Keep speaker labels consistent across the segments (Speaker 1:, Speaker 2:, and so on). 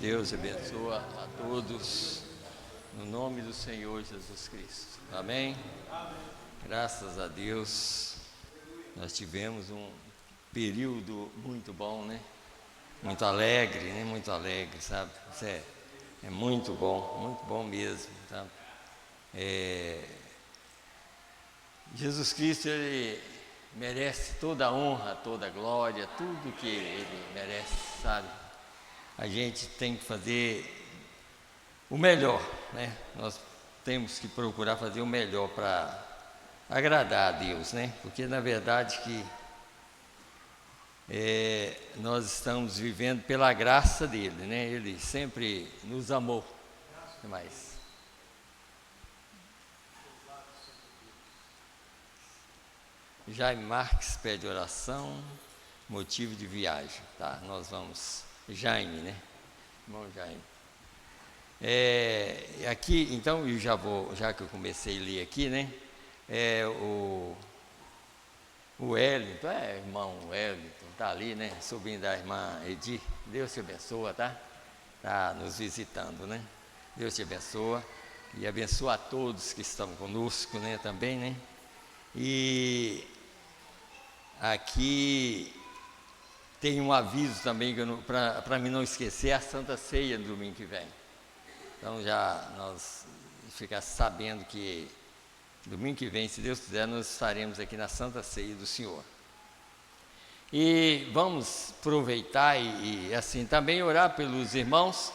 Speaker 1: Deus abençoa a todos, no nome do Senhor Jesus Cristo. Amém? Graças a Deus, nós tivemos um período muito bom, né? Muito alegre, né? Muito alegre, sabe? Isso é muito bom mesmo, sabe? Jesus Cristo, Ele merece toda a honra, toda a glória, tudo que Ele merece, sabe? A gente tem que fazer o melhor, né? Nós temos que procurar fazer o melhor para agradar a Deus, né? Porque na verdade que nós estamos vivendo pela graça dele, né? Ele sempre nos amou. O que mais? Jaime Marques pede oração, motivo de viagem, tá? Nós vamos, Jaime, né? Irmão Jaime. Aqui, então, eu já que eu comecei a ler aqui, né? O Wellington, irmão Wellington, tá ali, né? Sobrinho da irmã Edi, Deus te abençoa, tá? Tá nos visitando, né? Deus te abençoa e abençoa a todos que estão conosco, né? Também, né? E aqui tem um aviso também para mim não esquecer, a Santa Ceia no domingo que vem. Então já nós ficar sabendo que domingo que vem, se Deus quiser, nós estaremos aqui na Santa Ceia do Senhor. E vamos aproveitar e assim também orar pelos irmãos.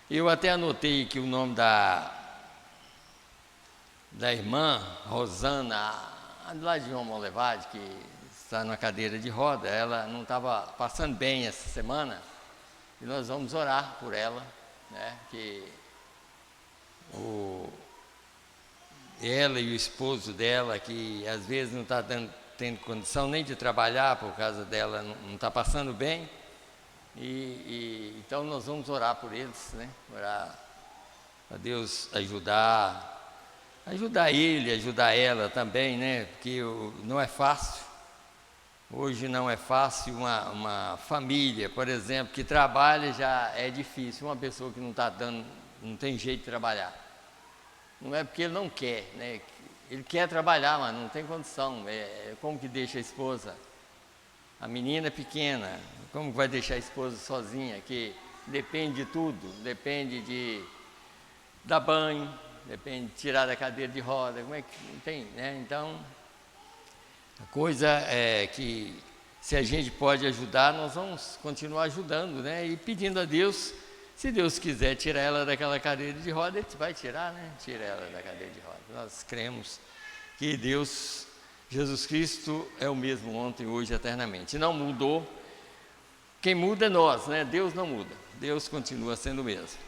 Speaker 1: Eu até anotei aqui o nome da irmã Rosana, lá de João Molevade, que está na cadeira de roda. Ela não estava passando bem essa semana e nós vamos orar por ela, né? Que ela e o esposo dela, que às vezes não está tendo condição nem de trabalhar por causa dela, não está passando bem, então nós vamos orar por eles, né? Orar a Deus ajudar ele, ajudar ela também, né? Porque não é fácil, hoje não é fácil uma família, por exemplo, que trabalha já é difícil, uma pessoa que não tem jeito de trabalhar. Não é porque ele não quer, né? Ele quer trabalhar, mas não tem condição. Como que deixa a esposa? A menina é pequena, como que vai deixar a esposa sozinha? Que depende de tudo, depende de dar banho, depende de tirar da cadeira de roda, como é que não tem, né? Então, a coisa é que se a gente pode ajudar, nós vamos continuar ajudando, né? E pedindo a Deus. Se Deus quiser tirar ela daquela cadeira de roda, Ele vai tirar, né? Tira ela da cadeira de roda. Nós cremos que Deus, Jesus Cristo, é o mesmo ontem, hoje, eternamente. Não mudou. Quem muda é nós, né? Deus não muda. Deus continua sendo o mesmo.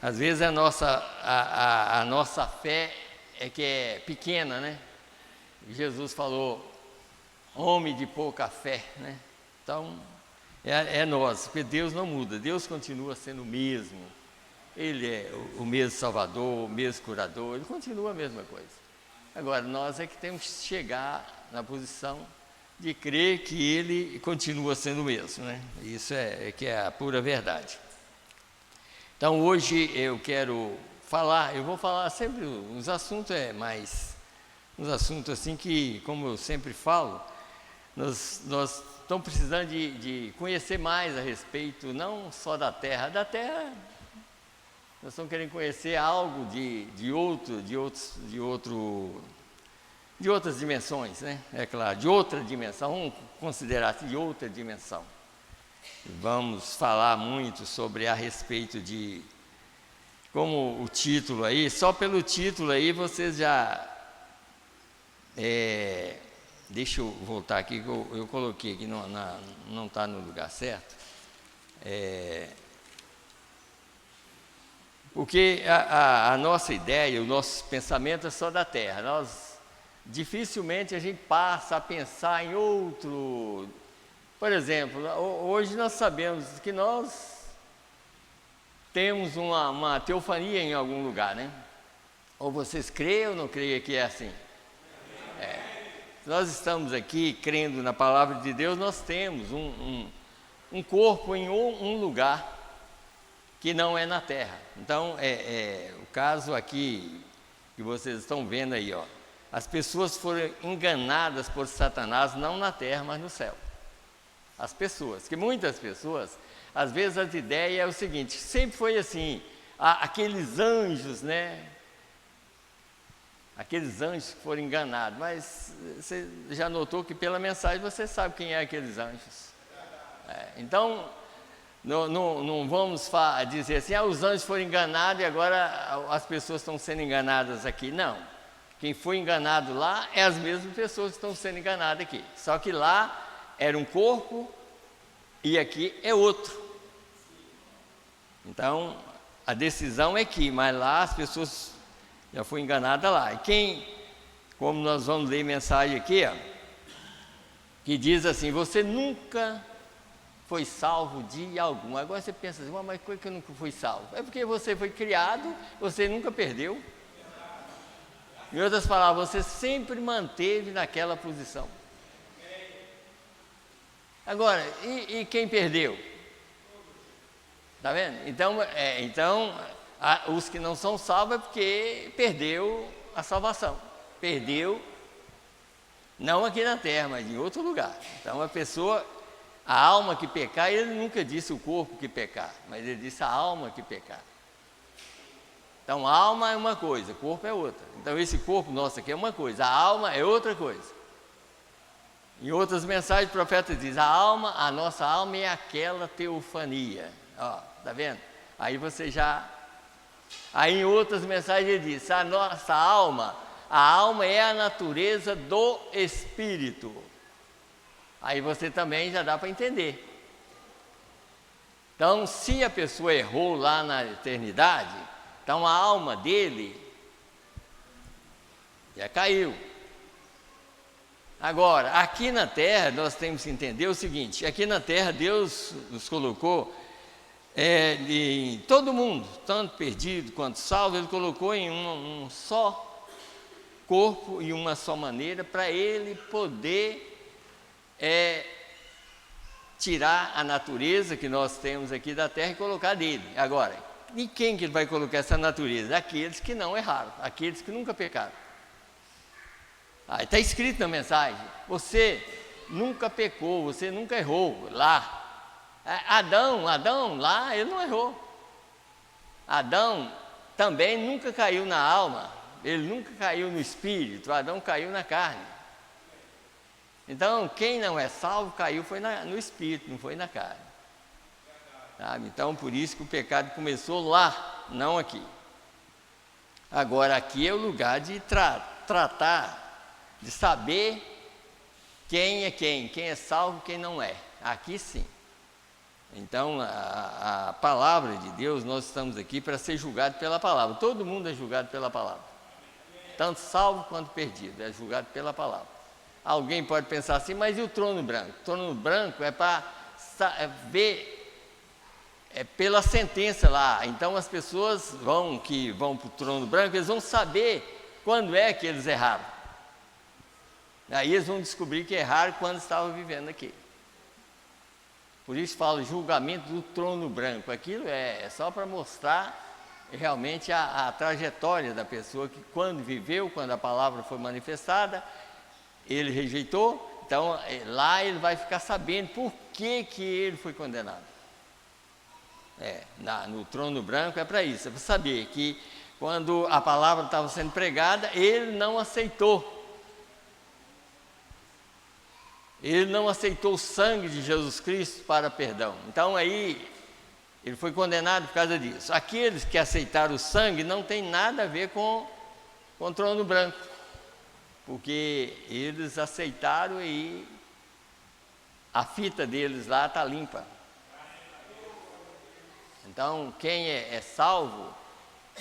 Speaker 1: Às vezes a nossa fé é que é pequena, né? Jesus falou, homem de pouca fé, né? Então, é nós, porque Deus não muda, Deus continua sendo o mesmo. Ele é o mesmo Salvador, o mesmo curador, Ele continua a mesma coisa. Agora, nós é que temos que chegar na posição de crer que Ele continua sendo o mesmo, né? Isso é que é a pura verdade. Então, hoje eu vou falar sempre uns assuntos, uns assuntos assim que, como eu sempre falo, nós estamos precisando de conhecer mais a respeito, não só da Terra, nós estamos querendo conhecer algo de outras dimensões, né? É claro, de outra dimensão, vamos considerar assim, de outra dimensão. Vamos falar muito sobre a respeito de, como o título aí, só pelo título aí vocês já... Deixa eu voltar aqui, que eu coloquei aqui, não está no lugar certo. Porque a nossa ideia, o nosso pensamento é só da Terra. Dificilmente a gente passa a pensar em outro. Por exemplo, hoje nós sabemos que nós temos uma teofania em algum lugar, né? Ou vocês creem ou não creem que é assim? Nós estamos aqui crendo na palavra de Deus, nós temos um corpo em um lugar. que não é na terra. Então, o caso aqui que vocês estão vendo aí, ó, as pessoas foram enganadas por Satanás, não na terra, mas no céu. As pessoas, que muitas pessoas, às vezes as ideias é o seguinte, sempre foi assim, aqueles anjos, né? Aqueles anjos que foram enganados, mas você já notou que pela mensagem você sabe quem é aqueles anjos. Então, não vamos dizer assim, os anjos foram enganados e agora as pessoas estão sendo enganadas aqui. Não, quem foi enganado lá é as mesmas pessoas que estão sendo enganadas aqui. Só que lá era um corpo e aqui é outro. Então, a decisão é aqui, mas lá as pessoas já foram enganadas lá. E como nós vamos ler mensagem aqui, ó, que diz assim, você nunca foi salvo dia algum. Agora você pensa assim, mas por que eu nunca fui salvo? É porque você foi criado, você nunca perdeu. Em outras palavras, você sempre manteve naquela posição. Agora, e quem perdeu? Está vendo? Então, os que não são salvos é porque perdeu a salvação. Perdeu, não aqui na terra, mas em outro lugar. Então, a alma que pecar, ele nunca disse o corpo que pecar, mas ele disse a alma que pecar. Então, a alma é uma coisa, o corpo é outra. Então, esse corpo nosso aqui é uma coisa, a alma é outra coisa. Em outras mensagens, o profeta diz, a nossa alma é aquela teofania. Ó, tá vendo? Aí você já... Aí em outras mensagens ele diz, a nossa alma, a alma é a natureza do Espírito. Aí você também já dá para entender. Então, se a pessoa errou lá na eternidade, então a alma dele já caiu. Agora, aqui na terra, nós temos que entender o seguinte, aqui na terra Deus nos colocou em todo mundo, tanto perdido quanto salvo, Ele colocou em um só corpo e uma só maneira, para Ele poder tirar a natureza que nós temos aqui da terra e colocar dele. Agora, e quem que Ele vai colocar essa natureza? Aqueles que não erraram, aqueles que nunca pecaram. Está escrito na mensagem, você nunca pecou, você nunca errou lá. Adão lá, ele não errou. Adão também nunca caiu na alma, ele nunca caiu no espírito, Adão caiu na carne. Então, quem não é salvo caiu foi no espírito, não foi na carne. Sabe? Então, por isso que o pecado começou lá, não aqui. Agora, aqui é o lugar de tratar, de saber quem é salvo, quem não é. Aqui sim. Então, a palavra de Deus, nós estamos aqui para ser julgado pela palavra. Todo mundo é julgado pela palavra. Tanto salvo quanto perdido, é julgado pela palavra. Alguém pode pensar assim, mas e o trono branco? O trono branco é para ver pela sentença lá. Então, as pessoas que vão para o trono branco, eles vão saber quando é que eles erraram. Aí eles vão descobrir que erraram quando estavam vivendo aqui. Por isso falo julgamento do trono branco. Aquilo é só para mostrar realmente a trajetória da pessoa que quando viveu, quando a palavra foi manifestada, ele rejeitou. Então lá ele vai ficar sabendo por que ele foi condenado. No trono branco é para isso, é para saber que quando a palavra estava sendo pregada, ele não aceitou. Ele não aceitou o sangue de Jesus Cristo para perdão. Então aí, ele foi condenado por causa disso. Aqueles que aceitaram o sangue não tem nada a ver com o trono branco. Porque eles aceitaram e a fita deles lá está limpa. Então, quem é salvo,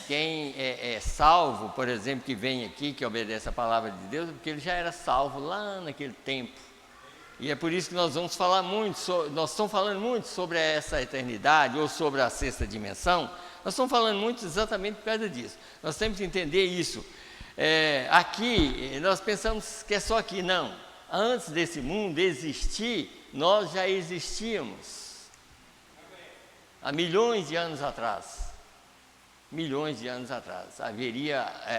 Speaker 1: quem é salvo, por exemplo, que vem aqui, que obedece a palavra de Deus, porque ele já era salvo lá naquele tempo. E é por isso que nós vamos falar muito, nós estamos falando muito sobre essa eternidade, ou sobre a sexta dimensão, nós estamos falando muito exatamente por causa disso. Nós temos que entender isso. Aqui, nós pensamos que é só aqui, não. Antes desse mundo existir, nós já existíamos. há milhões de anos atrás,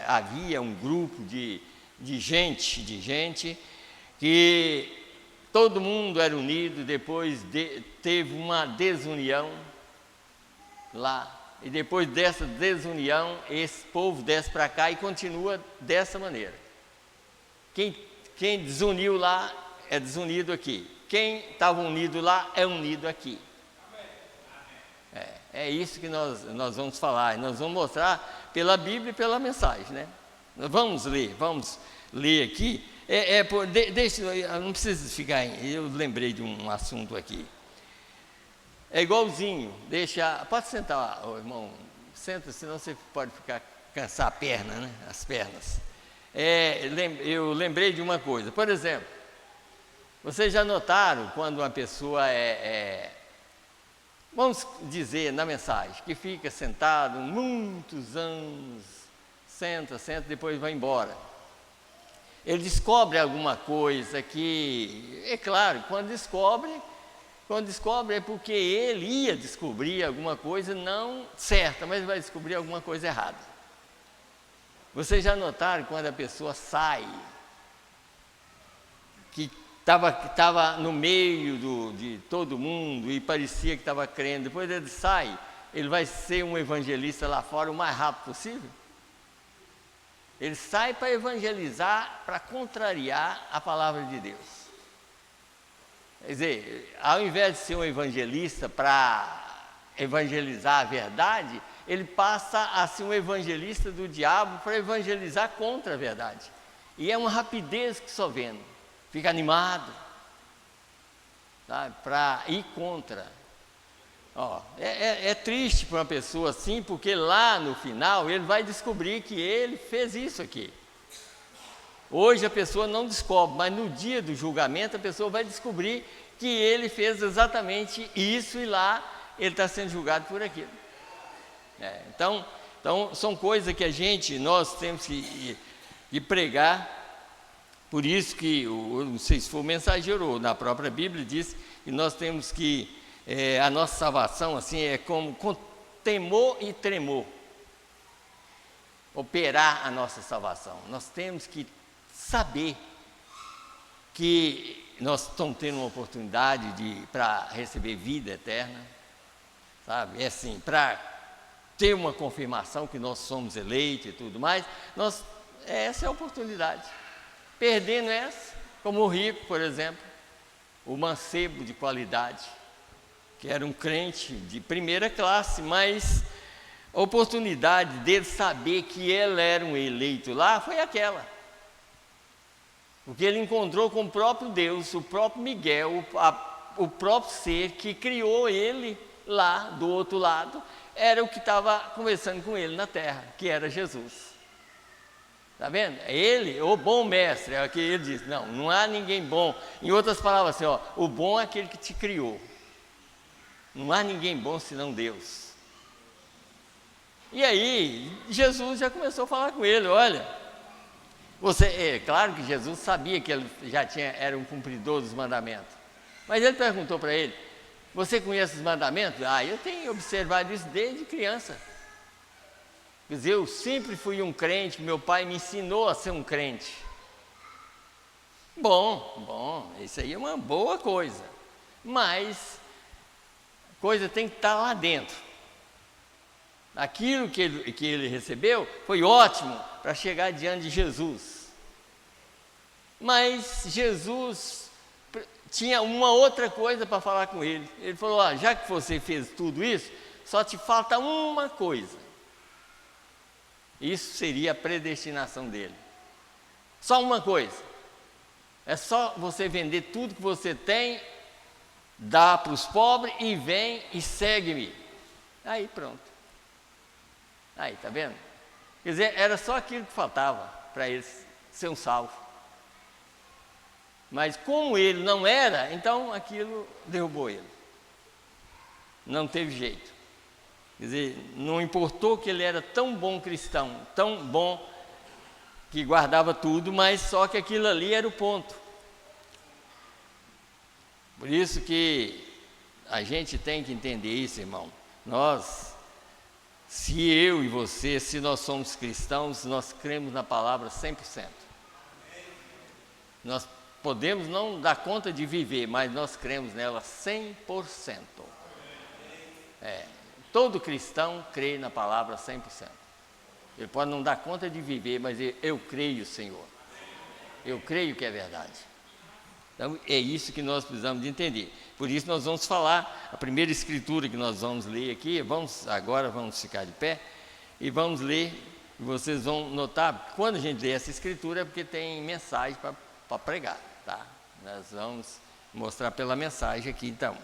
Speaker 1: havia um grupo de gente que todo mundo era unido, depois teve uma desunião lá, e depois dessa desunião, esse povo desce para cá e continua dessa maneira. Quem desuniu lá é desunido aqui, quem estava unido lá é unido aqui. É isso que nós vamos falar, nós vamos mostrar pela Bíblia e pela mensagem, né? Vamos ler aqui. Não precisa ficar, eu lembrei de um assunto aqui. É igualzinho, pode sentar, irmão, senta, senão você pode cansar a perna, né? As pernas. Eu lembrei de uma coisa, por exemplo, vocês já notaram quando uma pessoa vamos dizer na mensagem, que fica sentado muitos anos, senta, depois vai embora. Ele descobre alguma coisa que, é claro, quando descobre é porque ele ia descobrir alguma coisa não certa, mas vai descobrir alguma coisa errada. Vocês já notaram quando a pessoa sai, que estava no meio de todo mundo e parecia que estava crendo, depois ele sai, ele vai ser um evangelista lá fora o mais rápido possível? Ele sai para evangelizar, para contrariar a palavra de Deus. Quer dizer, ao invés de ser um evangelista para evangelizar a verdade, ele passa a ser um evangelista do diabo para evangelizar contra a verdade. E é uma rapidez que só vendo, fica animado, sabe, para ir contra. É triste para uma pessoa assim, porque lá no final ele vai descobrir que ele fez isso aqui. Hoje a pessoa não descobre, mas no dia do julgamento a pessoa vai descobrir que ele fez exatamente isso e lá ele está sendo julgado por aquilo. Então são coisas que nós temos que pregar. Por isso que, não sei se for mensageiro ou na própria Bíblia, diz que nós temos que, a nossa salvação assim, é como com temor e tremor, operar a nossa salvação. Nós temos que saber que nós estamos tendo uma oportunidade para receber vida eterna, sabe? É assim, para ter uma confirmação que nós somos eleitos e tudo mais, essa é a oportunidade. Perdendo essa, como o rico, por exemplo, o mancebo de qualidade, que era um crente de primeira classe, mas a oportunidade dele saber que ele era um eleito lá foi aquela. Porque ele encontrou com o próprio Deus, o próprio Miguel, o próprio ser que criou ele lá do outro lado, era o que estava conversando com ele na terra, que era Jesus. Está vendo? Ele, o bom mestre, é o que ele diz. Não há ninguém bom. Em outras palavras, assim, o bom é aquele que te criou. Não há ninguém bom senão Deus. E aí, Jesus já começou a falar com ele, olha, claro que Jesus sabia que ele era um cumpridor dos mandamentos. Mas ele perguntou para ele, você conhece os mandamentos? Eu tenho observado isso desde criança. Quer dizer, eu sempre fui um crente, meu pai me ensinou a ser um crente. Bom, isso aí é uma boa coisa, mas a coisa tem que estar lá dentro. Aquilo que ele recebeu foi ótimo para chegar diante de Jesus. Mas Jesus tinha uma outra coisa para falar com ele. Ele falou, já que você fez tudo isso, só te falta uma coisa. Isso seria a predestinação dele. Só uma coisa. É só você vender tudo que você tem, dá para os pobres e vem e segue-me. Aí pronto. Aí, tá vendo? Quer dizer, era só aquilo que faltava para ele ser um salvo. Mas como ele não era, então aquilo derrubou ele. Não teve jeito. Quer dizer, não importou que ele era tão bom cristão, tão bom que guardava tudo, mas só que aquilo ali era o ponto. Por isso que a gente tem que entender isso, irmão. Se eu e você, se nós somos cristãos, nós cremos na palavra 100%. Nós podemos não dar conta de viver, mas nós cremos nela 100%. Todo cristão crê na palavra 100%. Ele pode não dar conta de viver, mas eu creio, Senhor. Eu creio que é verdade. Então, é isso que nós precisamos de entender. Por isso nós vamos falar, a primeira escritura que nós vamos ler aqui, agora vamos ficar de pé, e vamos ler, e vocês vão notar, quando a gente lê essa escritura, é porque tem mensagem para pregar, tá? Nós vamos mostrar pela mensagem aqui, então.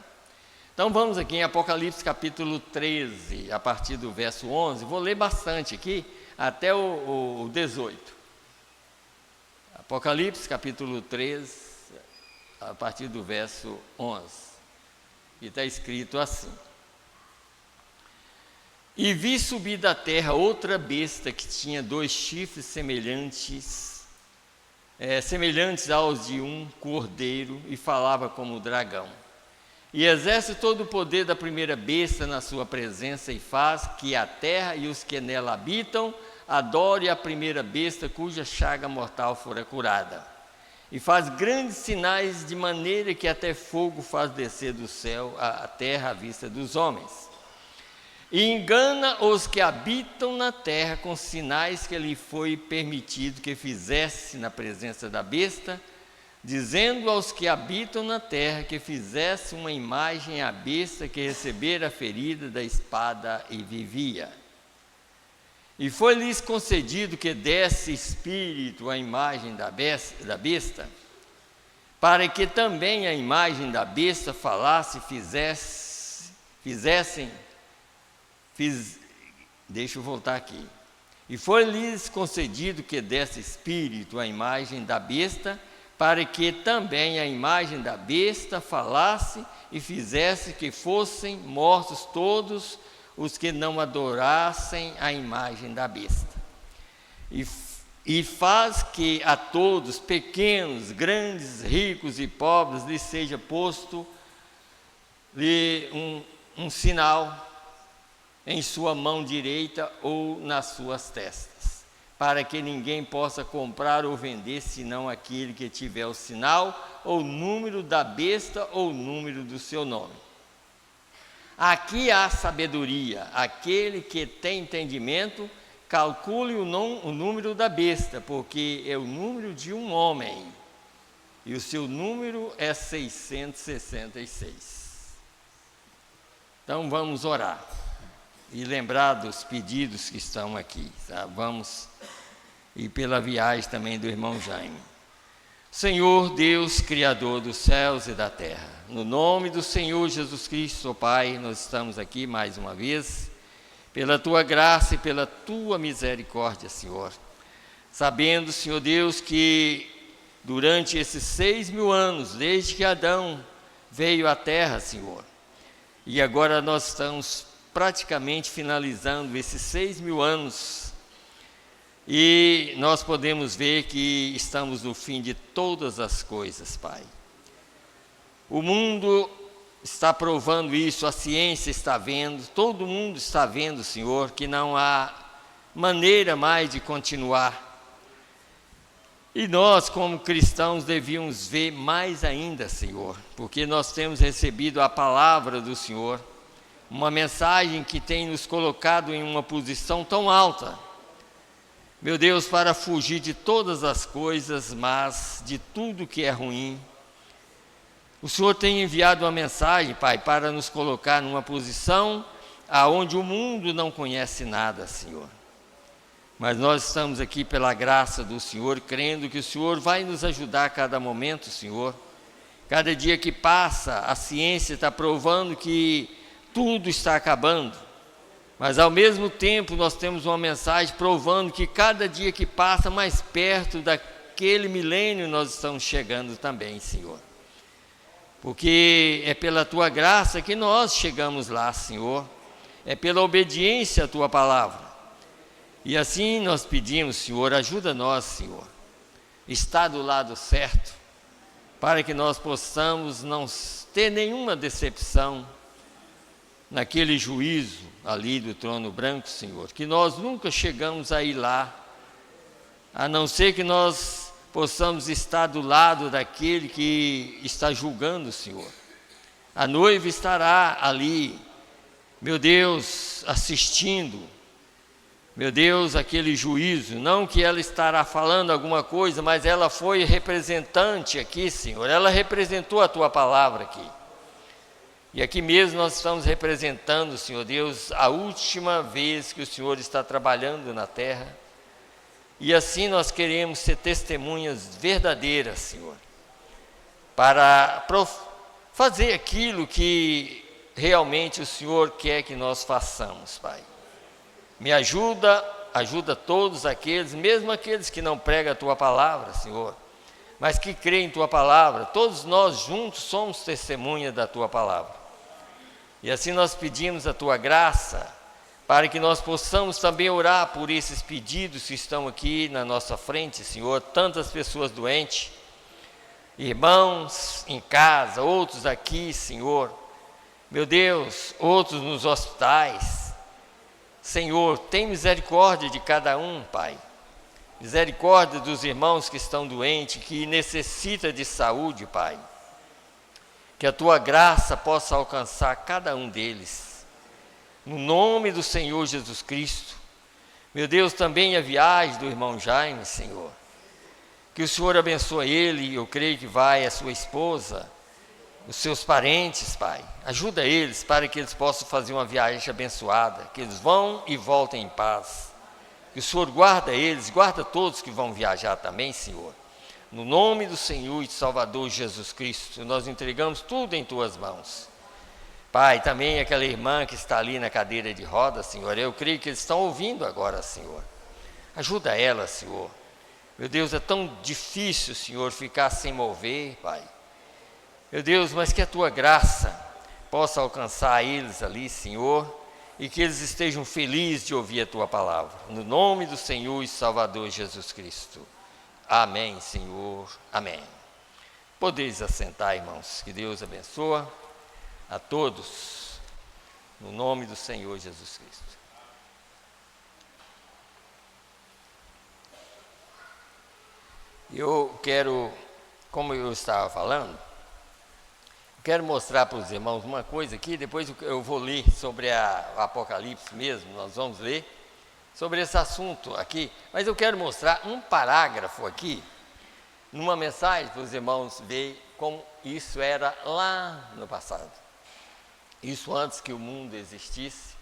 Speaker 1: Então vamos aqui em Apocalipse capítulo 13, a partir do verso 11, vou ler bastante aqui, até o 18. Apocalipse capítulo 13, a partir do verso 11, e está escrito assim: E vi subir da terra outra besta que tinha 2 chifres semelhantes aos de um cordeiro, e falava como dragão. E exerce todo o poder da primeira besta na sua presença, e faz que a terra e os que nela habitam adorem a primeira besta cuja chaga mortal fora curada. E faz grandes sinais, de maneira que até fogo faz descer do céu a terra à vista dos homens. E engana os que habitam na terra com sinais que lhe foi permitido que fizesse na presença da besta, dizendo aos que habitam na terra que fizesse uma imagem à besta que recebera a ferida da espada e vivia. E foi-lhes concedido que desse espírito à imagem da besta, para que também a imagem da besta falasse, deixa eu voltar aqui. E foi-lhes concedido que desse espírito à imagem da besta, para que também a imagem da besta falasse e fizesse que fossem mortos todos os que não adorassem a imagem da besta. E faz que a todos, pequenos, grandes, ricos e pobres, lhes seja posto um sinal em sua mão direita ou nas suas testas, para que ninguém possa comprar ou vender, senão aquele que tiver o sinal, ou o número da besta, ou o número do seu nome. Aqui há sabedoria. Aquele que tem entendimento, calcule o número da besta, porque é o número de um homem, e o seu número é 666. Então vamos orar e lembrar dos pedidos que estão aqui, tá? Vamos, e pela viagem também do irmão Jaime. Senhor Deus, Criador dos céus e da terra, no nome do Senhor Jesus Cristo, ó Pai, nós estamos aqui mais uma vez, pela Tua graça e pela Tua misericórdia, Senhor, sabendo, Senhor Deus, que durante esses 6.000 anos, desde que Adão veio à terra, Senhor, e agora nós estamos praticamente finalizando esses 6.000 anos, e nós podemos ver que estamos no fim de todas as coisas, Pai. O mundo está provando isso, a ciência está vendo, todo mundo está vendo, Senhor, que não há maneira mais de continuar. E nós, como cristãos, devíamos ver mais ainda, Senhor, porque nós temos recebido a palavra do Senhor, uma mensagem que tem nos colocado em uma posição tão alta, meu Deus, para fugir de todas as coisas, mas de tudo que é ruim. O Senhor tem enviado uma mensagem, Pai, para nos colocar numa posição aonde o mundo não conhece nada, Senhor. Mas nós estamos aqui pela graça do Senhor, crendo que o Senhor vai nos ajudar a cada momento, Senhor. Cada dia que passa, a ciência está provando que tudo está acabando. Mas ao mesmo tempo nós temos uma mensagem provando que cada dia que passa, mais perto daquele milênio nós estamos chegando também, Senhor. Porque é pela Tua graça que nós chegamos lá, Senhor. É pela obediência à Tua palavra. E assim nós pedimos, Senhor, ajuda nós, Senhor. Está do lado certo, para que nós possamos não ter nenhuma decepção, naquele juízo ali do trono branco, Senhor, que nós nunca chegamos a ir lá, a não ser que nós possamos estar do lado daquele que está julgando, Senhor. A noiva estará ali, meu Deus, assistindo, meu Deus, aquele juízo. Não que ela estará falando alguma coisa, mas ela foi representante aqui, Senhor. Ela representou a Tua palavra aqui. E aqui mesmo nós estamos representando, Senhor Deus, a última vez que o Senhor está trabalhando na terra. E assim nós queremos ser testemunhas verdadeiras, Senhor, para fazer aquilo que realmente o Senhor quer que nós façamos, Pai. Me ajuda todos aqueles, mesmo aqueles que não pregam a Tua palavra, Senhor, mas que creem em Tua palavra. Todos nós juntos somos testemunhas da Tua palavra. E assim nós pedimos a Tua graça, para que nós possamos também orar por esses pedidos que estão aqui na nossa frente, Senhor. Tantas pessoas doentes, irmãos em casa, outros aqui, Senhor. Meu Deus, outros nos hospitais. Senhor, tem misericórdia de cada um, Pai. Misericórdia dos irmãos que estão doentes, que necessitam de saúde, Pai. Que a Tua graça possa alcançar cada um deles. No nome do Senhor Jesus Cristo. Meu Deus, também a viagem do irmão Jaime, Senhor. Que o Senhor abençoe ele, eu creio que vai a sua esposa, os seus parentes, Pai. Ajuda eles para que eles possam fazer uma viagem abençoada, que eles vão e voltem em paz. Que o Senhor guarda eles, guarda todos que vão viajar também, Senhor. No nome do Senhor e Salvador Jesus Cristo, nós entregamos tudo em Tuas mãos. Pai, também aquela irmã que está ali na cadeira de rodas, Senhor, eu creio que eles estão ouvindo agora, Senhor. Ajuda ela, Senhor. Meu Deus, é tão difícil, Senhor, ficar sem mover, Pai. Meu Deus, mas que a Tua graça possa alcançar eles ali, Senhor, e que eles estejam felizes de ouvir a Tua palavra. No nome do Senhor e Salvador Jesus Cristo. Amém, Senhor. Amém. Podeis assentar, irmãos. Que Deus abençoe a todos, no nome do Senhor Jesus Cristo. Eu quero, como eu estava falando, quero mostrar para os irmãos uma coisa aqui, depois eu vou ler sobre o Apocalipse mesmo, nós vamos ler sobre esse assunto aqui, mas eu quero mostrar um parágrafo aqui, numa mensagem para os irmãos verem como isso era lá no passado. Isso antes que o mundo existisse,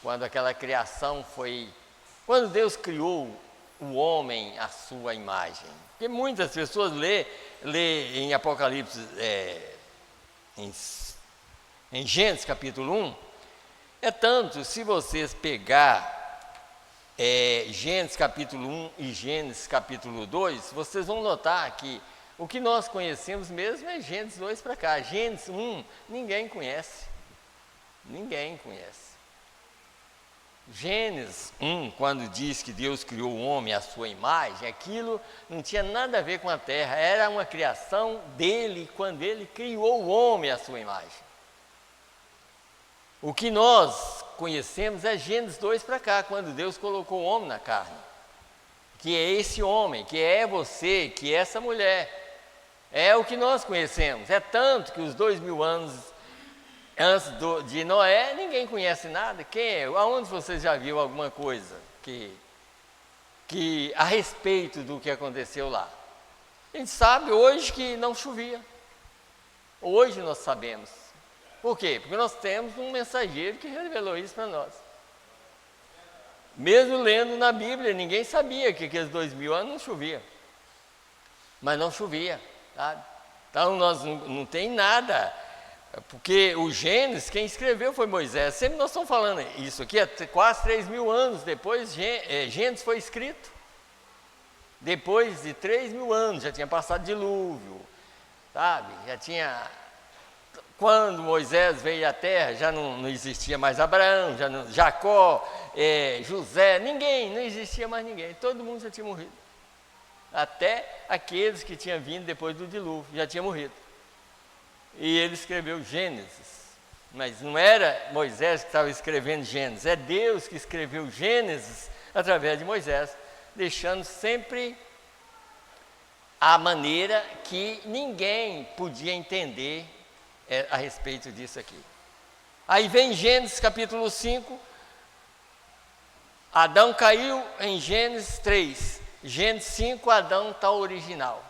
Speaker 1: quando aquela criação foi, quando Deus criou o homem à sua imagem. Porque muitas pessoas lê em Apocalipse, em Gênesis capítulo 1, é tanto, se vocês pegar Gênesis capítulo 1 e Gênesis capítulo 2, vocês vão notar que o que nós conhecemos mesmo é Gênesis 2 para cá. Gênesis 1, ninguém conhece. Ninguém conhece. Gênesis 1, quando diz que Deus criou o homem à sua imagem, aquilo não tinha nada a ver com a terra, era uma criação dele, quando ele criou o homem à sua imagem. O que nós conhecemos é Gênesis 2 para cá, quando Deus colocou o homem na carne. Que é esse homem, que é você, que é essa mulher. É o que nós conhecemos. É tanto que os 2000 anos antes de Noé, ninguém conhece nada. Quem é? Aonde você já viu alguma coisa que a respeito do que aconteceu lá? A gente sabe hoje que não chovia. Hoje nós sabemos. Por quê? Porque nós temos um mensageiro que revelou isso para nós. Mesmo lendo na Bíblia, ninguém sabia que aqueles 2000 anos não chovia. Mas não chovia, sabe? Então nós não tem nada. Porque o Gênesis, quem escreveu foi Moisés. Sempre nós estamos falando isso aqui, quase 3000 anos depois, Gênesis foi escrito. Depois de 3000 anos, já tinha passado dilúvio, sabe? Já tinha... Quando Moisés veio à terra, já não existia mais Abraão, Jacó, José, ninguém, não existia mais ninguém. Todo mundo já tinha morrido. Até aqueles que tinham vindo depois do dilúvio, já tinham morrido. E ele escreveu Gênesis. Mas não era Moisés que estava escrevendo Gênesis, é Deus que escreveu Gênesis através de Moisés, deixando sempre a maneira que ninguém podia entender a respeito disso aqui. Aí vem Gênesis capítulo 5, Adão caiu em Gênesis 3, Gênesis 5, Adão está original.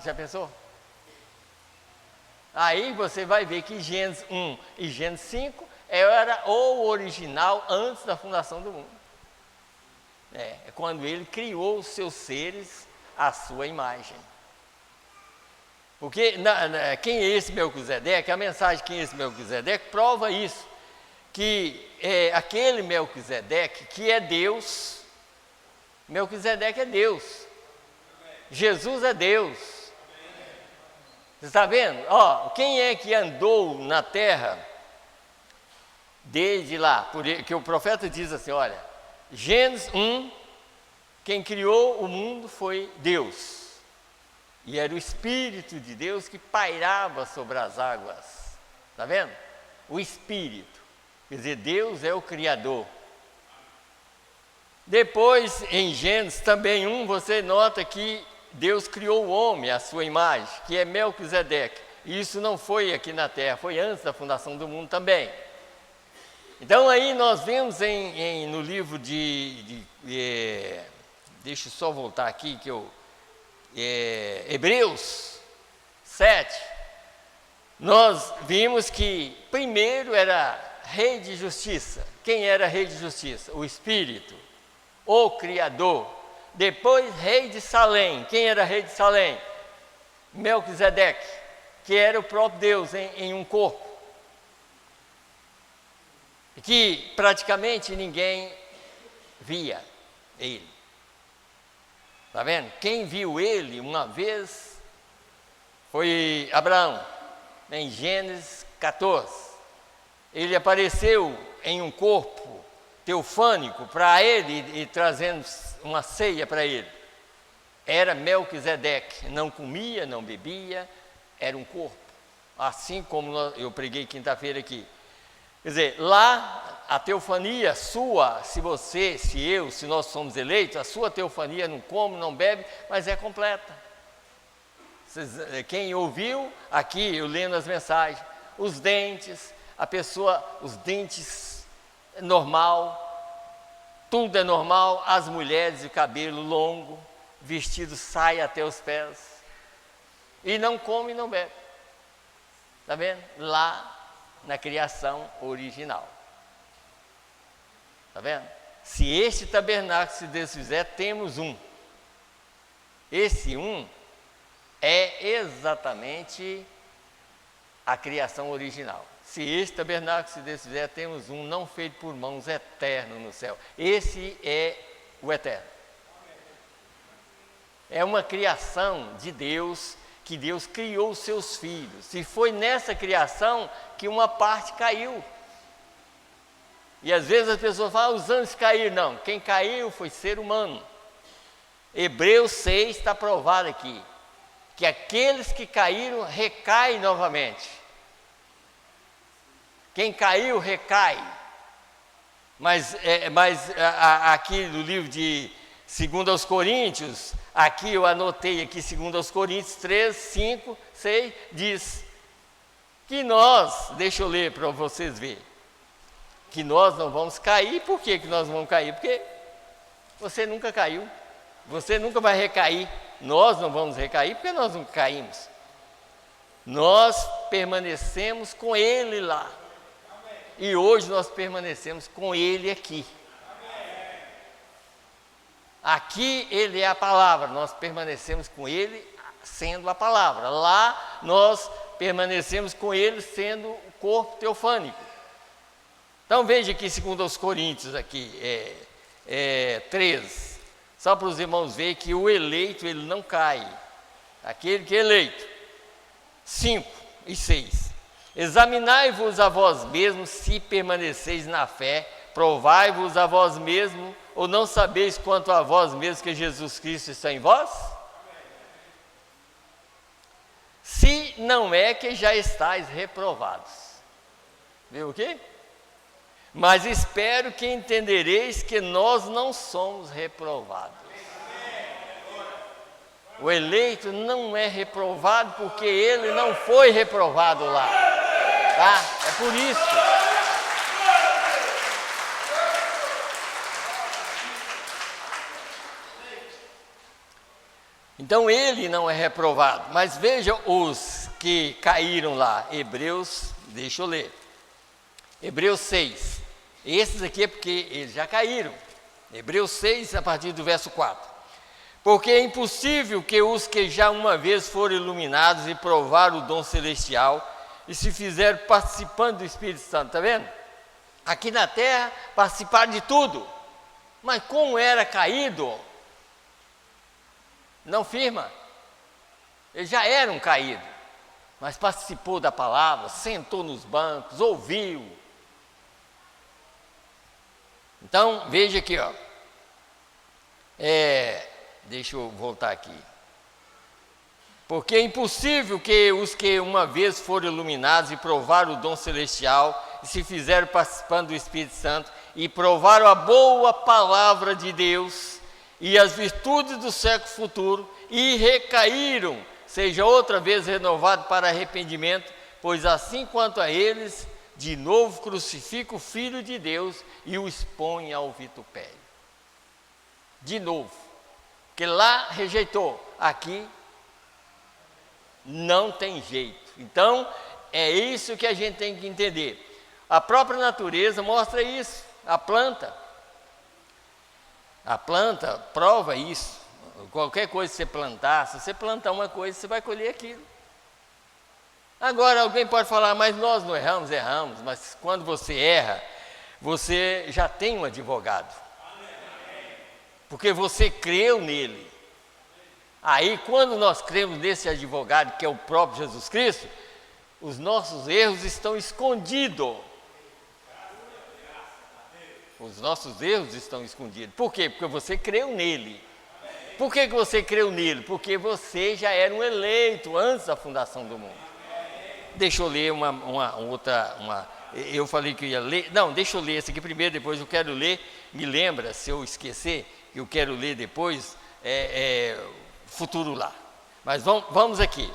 Speaker 1: Já pensou? Aí você vai ver que Gênesis 1 e Gênesis 5 era o original antes da fundação do mundo. É quando ele criou os seus seres à sua imagem. Porque quem é esse Melquisedeque? A mensagem quem é esse Melquisedeque prova isso. Que aquele Melquisedeque que é Deus, Melquisedeque é Deus. Jesus é Deus. Você está vendo? Quem é que andou na terra desde lá? Porque o profeta diz assim, olha, Gênesis 1, quem criou o mundo foi Deus. E era o Espírito de Deus que pairava sobre as águas. Está vendo? O Espírito. Quer dizer, Deus é o Criador. Depois, em Gênesis também 1, você nota que Deus criou o homem à sua imagem, que é Melquisedeque. E isso não foi aqui na terra, foi antes da fundação do mundo também. Então aí nós vemos no livro deixa eu só voltar aqui, Hebreus 7, nós vimos que primeiro era rei de justiça. Quem era rei de justiça? O Espírito, o Criador. Depois, rei de Salém. Quem era rei de Salém? Melquisedeque, que era o próprio Deus em um corpo. Que praticamente ninguém via ele. Está vendo? Quem viu ele uma vez foi Abraão, em Gênesis 14. Ele apareceu em um corpo teofânico para ele e trazendo uma ceia para ele. Era Melquisedeque, não comia, não bebia, era um corpo. Assim como eu preguei quinta-feira aqui. Quer dizer, lá a teofania sua, se nós somos eleitos, a sua teofania não come, não bebe, mas é completa. Quem ouviu, aqui eu lendo as mensagens, os dentes, os dentes normal, tudo é normal, as mulheres de cabelo longo, vestido sai até os pés, e não come e não bebe. Está vendo? Lá na criação original. Está vendo? Se este tabernáculo se desfizer, temos um. Esse um é exatamente a criação original. Se este tabernáculo se desfizer, temos um não feito por mãos, eterno no céu. Esse é o eterno. É uma criação de Deus, que Deus criou os seus filhos. E foi nessa criação que uma parte caiu. E às vezes as pessoas falam, os anjos caíram. Não, quem caiu foi ser humano. Hebreus 6 está provado aqui, que aqueles que caíram recaem novamente. Quem caiu, recai. Mas aqui no livro de 2 aos Coríntios, aqui eu anotei aqui 2 aos Coríntios 3, 5, 6, diz que nós, deixa eu ler para vocês verem, que nós não vamos cair. Por que nós não vamos cair? Porque você nunca caiu, você nunca vai recair. Nós não vamos recair porque nós nunca caímos. Nós permanecemos com Ele lá. E hoje nós permanecemos com Ele aqui. Aqui Ele é a palavra, nós permanecemos com Ele sendo a palavra. Lá nós permanecemos com Ele sendo o corpo teofânico. Então veja aqui 2 aos Coríntios aqui, 3, só para os irmãos verem que o eleito ele não cai, aquele que é eleito. 5 e 6. Examinai-vos a vós mesmos se permaneceis na fé, provai-vos a vós mesmos, ou não sabeis quanto a vós mesmos que Jesus Cristo está em vós? Se não é que já estáis reprovados. Viu o quê? Mas espero que entendereis que nós não somos reprovados. O eleito não é reprovado porque ele não foi reprovado lá. Tá? É por isso. Então ele não é reprovado. Mas veja os que caíram lá. Hebreus, deixa eu ler. Hebreus 6. Esses aqui é porque eles já caíram. Hebreus 6, a partir do verso 4. Porque é impossível que os que já uma vez foram iluminados e provaram o dom celestial e se fizeram participando do Espírito Santo, está vendo? Aqui na terra participaram de tudo, mas como era caído, não firma. Eles já eram caídos, mas participou da palavra, sentou nos bancos, ouviu. Então, veja aqui, ó. Deixa eu voltar aqui. Porque é impossível que os que uma vez foram iluminados e provaram o dom celestial e se fizeram participando do Espírito Santo e provaram a boa palavra de Deus e as virtudes do século futuro e recaíram, seja outra vez renovado para arrependimento, pois assim quanto a eles, de novo crucifica o Filho de Deus e o expõe ao vitupério. De novo, que lá rejeitou, aqui não tem jeito. Então, é isso que a gente tem que entender. A própria natureza mostra isso, a planta prova isso. Qualquer coisa que você plantar, se você plantar uma coisa, você vai colher aquilo. Agora, alguém pode falar, mas nós não erramos, mas quando você erra, você já tem um advogado. Porque você creu nele. Aí, quando nós cremos nesse advogado, que é o próprio Jesus Cristo, os nossos erros estão escondidos. Os nossos erros estão escondidos. Por quê? Porque você creu nele. Por que você creu nele? Porque você já era um eleito antes da fundação do mundo. Deixa eu ler uma outra. Eu falei que eu ia ler. Não, deixa eu ler esse aqui primeiro, depois eu quero ler. Me lembra, se eu esquecer, eu quero ler depois, futuro lá. Mas vamos aqui.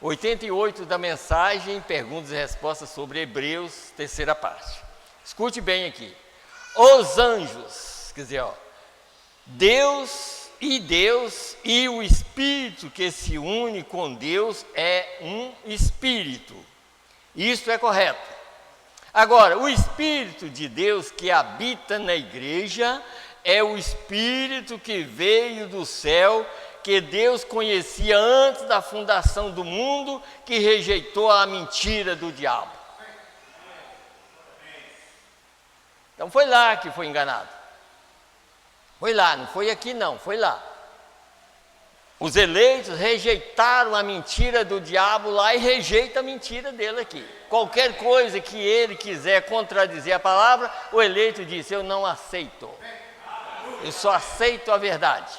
Speaker 1: 88 da mensagem, perguntas e respostas sobre Hebreus, terceira parte. Escute bem aqui. Os anjos, quer dizer, Deus e o Espírito que se une com Deus é um Espírito. Isso é correto. Agora, o Espírito de Deus que habita na igreja é o Espírito que veio do céu, que Deus conhecia antes da fundação do mundo, que rejeitou a mentira do diabo. Então foi lá que foi enganado. Foi lá, não foi aqui não, foi lá. Os eleitos rejeitaram a mentira do diabo lá e rejeita a mentira dele aqui. Qualquer coisa que ele quiser contradizer a palavra, o eleito diz, eu não aceito. Eu só aceito a verdade.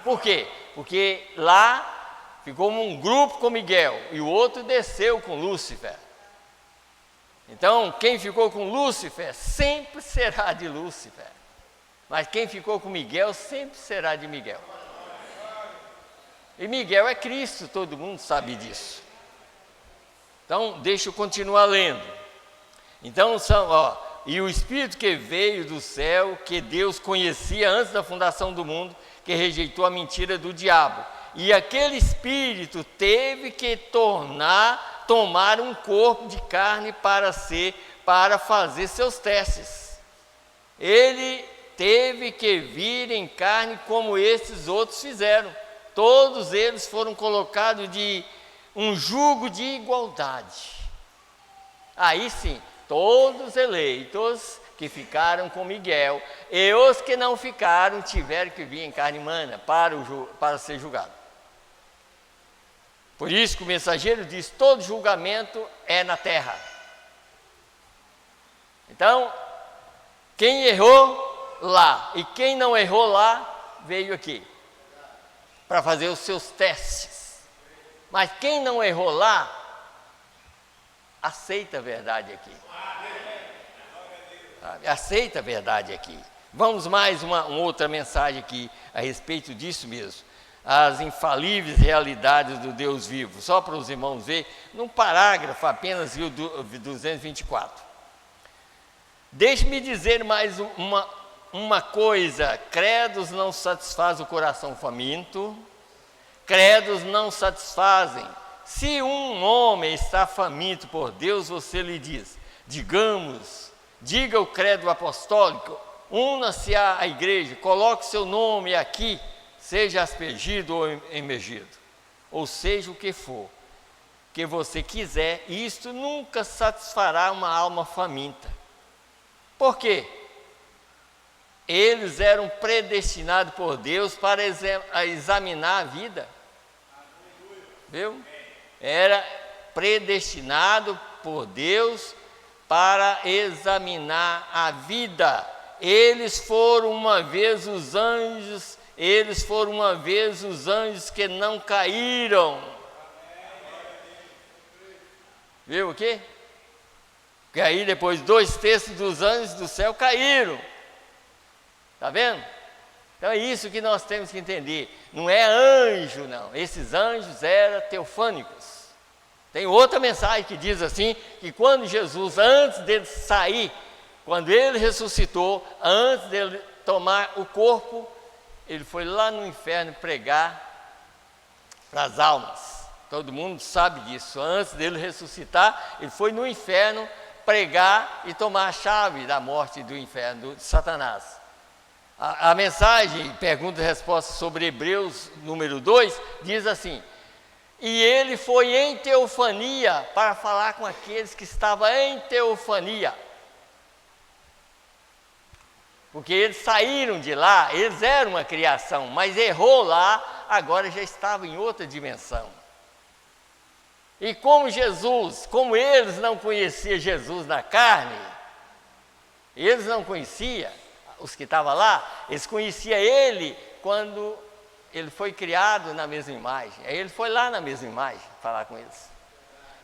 Speaker 1: Por quê? Porque lá ficou um grupo com Miguel e o outro desceu com Lúcifer. Então, quem ficou com Lúcifer sempre será de Lúcifer. Mas quem ficou com Miguel sempre será de Miguel. E Miguel é Cristo, todo mundo sabe disso. Então, deixa eu continuar lendo. Então, e o Espírito que veio do céu, que Deus conhecia antes da fundação do mundo, que rejeitou a mentira do diabo. E aquele Espírito teve que tomar um corpo de carne para fazer seus testes. Ele teve que vir em carne como esses outros fizeram. Todos eles foram colocados de um jugo de igualdade. Aí sim, todos os eleitos que ficaram com Miguel e os que não ficaram tiveram que vir em carne humana para ser julgado. Por isso que o mensageiro diz, todo julgamento é na terra. Então, quem errou lá e quem não errou lá, veio aqui para fazer os seus testes. Mas quem não errou lá, aceita a verdade aqui. Sabe? Aceita a verdade aqui. Vamos mais uma outra mensagem aqui a respeito disso mesmo. As infalíveis realidades do Deus vivo. Só para os irmãos verem, num parágrafo apenas, 224. Deixe-me dizer mais uma coisa: credos não satisfaz o coração faminto, credos não satisfazem. Se um homem está faminto por Deus, você lhe diz, diga o credo apostólico, una-se à igreja, coloque seu nome aqui, seja aspergido ou emergido, ou seja o que for, que você quiser, isto nunca satisfará uma alma faminta. Por quê? Eles eram predestinados por Deus para examinar a vida. Viu? Era predestinado por Deus para examinar a vida. Eles foram uma vez os anjos que não caíram. Viu o quê? Porque aí depois 2/3 dos anjos do céu caíram. Está vendo? Então é isso que nós temos que entender. Não é anjo, não. Esses anjos eram teofânicos. Tem outra mensagem que diz assim, que quando Jesus, antes dele sair, quando ele ressuscitou, antes dele tomar o corpo, ele foi lá no inferno pregar para as almas. Todo mundo sabe disso. Antes dele ressuscitar, ele foi no inferno pregar e tomar a chave da morte do inferno, de Satanás. A mensagem, pergunta e resposta sobre Hebreus número 2, diz assim: e ele foi em teofania para falar com aqueles que estavam em teofania. Porque eles saíram de lá, eles eram uma criação, mas errou lá, agora já estava em outra dimensão. E como eles não conheciam Jesus na carne, eles não conheciam, os que estavam lá, eles conheciam ele quando ele foi criado na mesma imagem. Aí ele foi lá na mesma imagem falar com eles.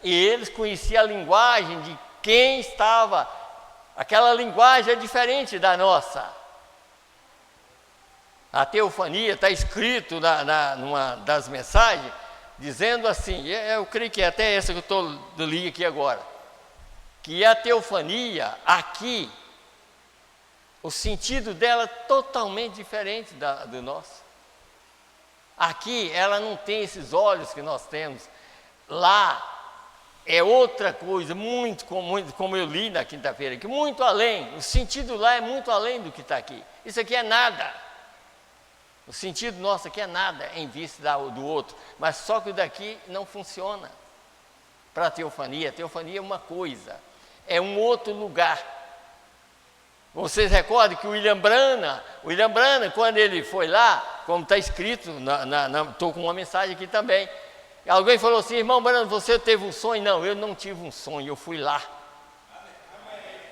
Speaker 1: E eles conheciam a linguagem de quem estava. Aquela linguagem é diferente da nossa. A teofania está escrito numa das mensagens, dizendo assim, eu creio que é até essa que eu li aqui agora, que a teofania aqui, o sentido dela é totalmente diferente do nosso. Aqui ela não tem esses olhos que nós temos. Lá é outra coisa, muito como eu li na quinta-feira, que muito além, o sentido lá é muito além do que está aqui. Isso aqui é nada. O sentido nosso aqui é nada em vista do outro, mas só que o daqui não funciona para a teofania. A teofania é uma coisa, é um outro lugar. Vocês recordam que o William Branham, quando ele foi lá, como está escrito, estou com uma mensagem aqui também. Alguém falou assim, irmão Branham, você teve um sonho? Não, eu não tive um sonho, eu fui lá.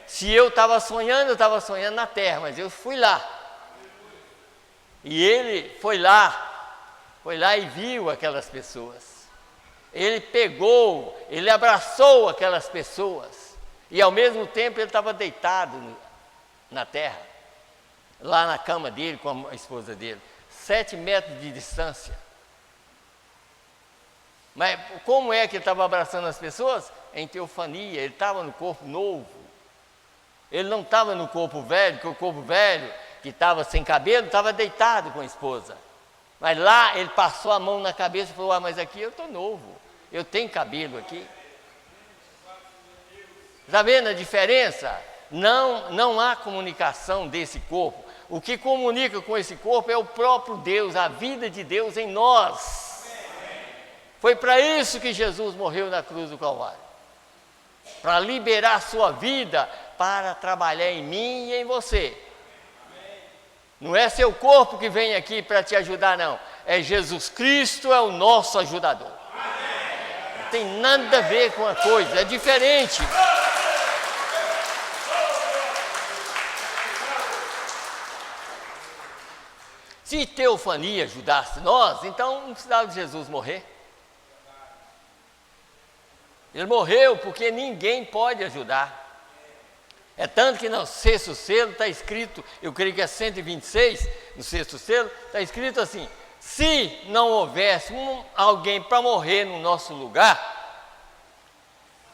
Speaker 1: Se eu estava sonhando na terra, mas eu fui lá. E ele foi lá e viu aquelas pessoas. Ele abraçou aquelas pessoas. E ao mesmo tempo ele estava deitado na terra, lá na cama dele com a esposa dele, 7 metros de distância. Mas como é que ele estava abraçando as pessoas? Em teofania, ele estava no corpo novo. Ele não estava no corpo velho, porque o corpo velho, que estava sem cabelo, estava deitado com a esposa. Mas lá ele passou a mão na cabeça e falou, mas aqui eu estou novo, eu tenho cabelo aqui. Está vendo a diferença? Não há comunicação desse corpo. O que comunica com esse corpo é o próprio Deus, a vida de Deus em nós. Foi para isso que Jesus morreu na cruz do Calvário. Para liberar a sua vida, para trabalhar em mim e em você. Não é seu corpo que vem aqui para te ajudar, não. É Jesus Cristo, é o nosso ajudador. Não tem nada a ver com a coisa, é diferente. Se teofania ajudasse nós, então não precisava de Jesus morrer. Ele morreu porque ninguém pode ajudar. É tanto que no sexto selo está escrito, eu creio que é 126, no sexto selo, está escrito assim: se não houvesse alguém para morrer no nosso lugar,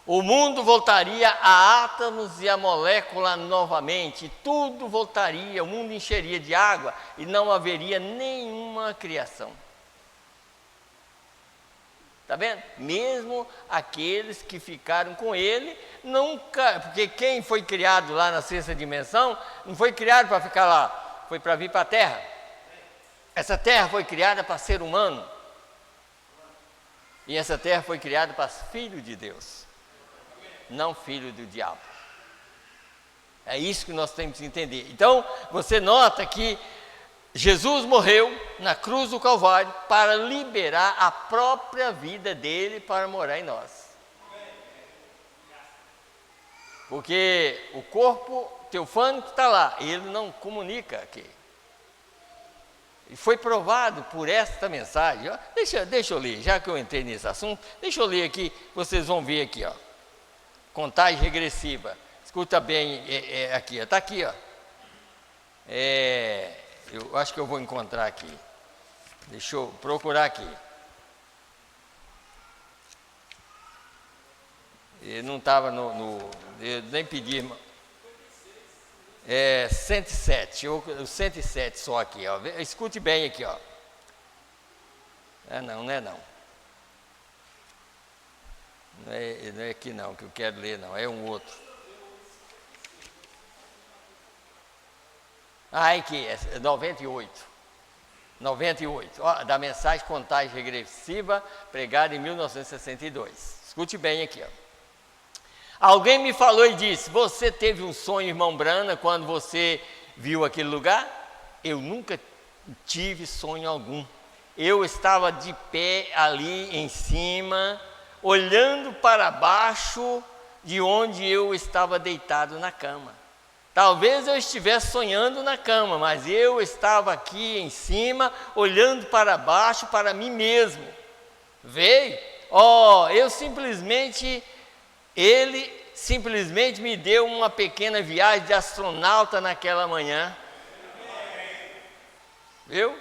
Speaker 1: o mundo voltaria a átomos e a molécula novamente, tudo voltaria, o mundo encheria de água e não haveria nenhuma criação. Está vendo? Mesmo aqueles que ficaram com ele, nunca, porque quem foi criado lá na sexta dimensão, não foi criado para ficar lá, foi para vir para a Terra. Essa Terra foi criada para ser humano. E essa Terra foi criada para filho de Deus, não filho do diabo. É isso que nós temos que entender. Então, você nota que Jesus morreu na cruz do Calvário para liberar a própria vida dele para morar em nós. Porque o corpo teofânico está lá, ele não comunica aqui. E foi provado por esta mensagem. Ó, deixa eu ler, já que eu entrei nesse assunto, deixa eu ler aqui, vocês vão ver aqui, ó. Contagem regressiva. Escuta bem aqui, está aqui, ó. Eu acho que eu vou encontrar aqui. Deixa eu procurar aqui. Ele não estava eu nem pedi, irmão. 107, o 107 só aqui, ó. Escute bem aqui, ó. Não é não. Não é aqui não, que eu quero ler não, é um outro. Aqui, é 98. 98, ó, da mensagem Contagem Regressiva, pregada em 1962. Escute bem aqui, ó. Alguém me falou e disse: você teve um sonho, irmão Brana, quando você viu aquele lugar? Eu nunca tive sonho algum. Eu estava de pé ali em cima, olhando para baixo de onde eu estava deitado na cama. Talvez eu estivesse sonhando na cama, mas eu estava aqui em cima, olhando para baixo, para mim mesmo. Veio? Ele simplesmente me deu uma pequena viagem de astronauta naquela manhã. Viu?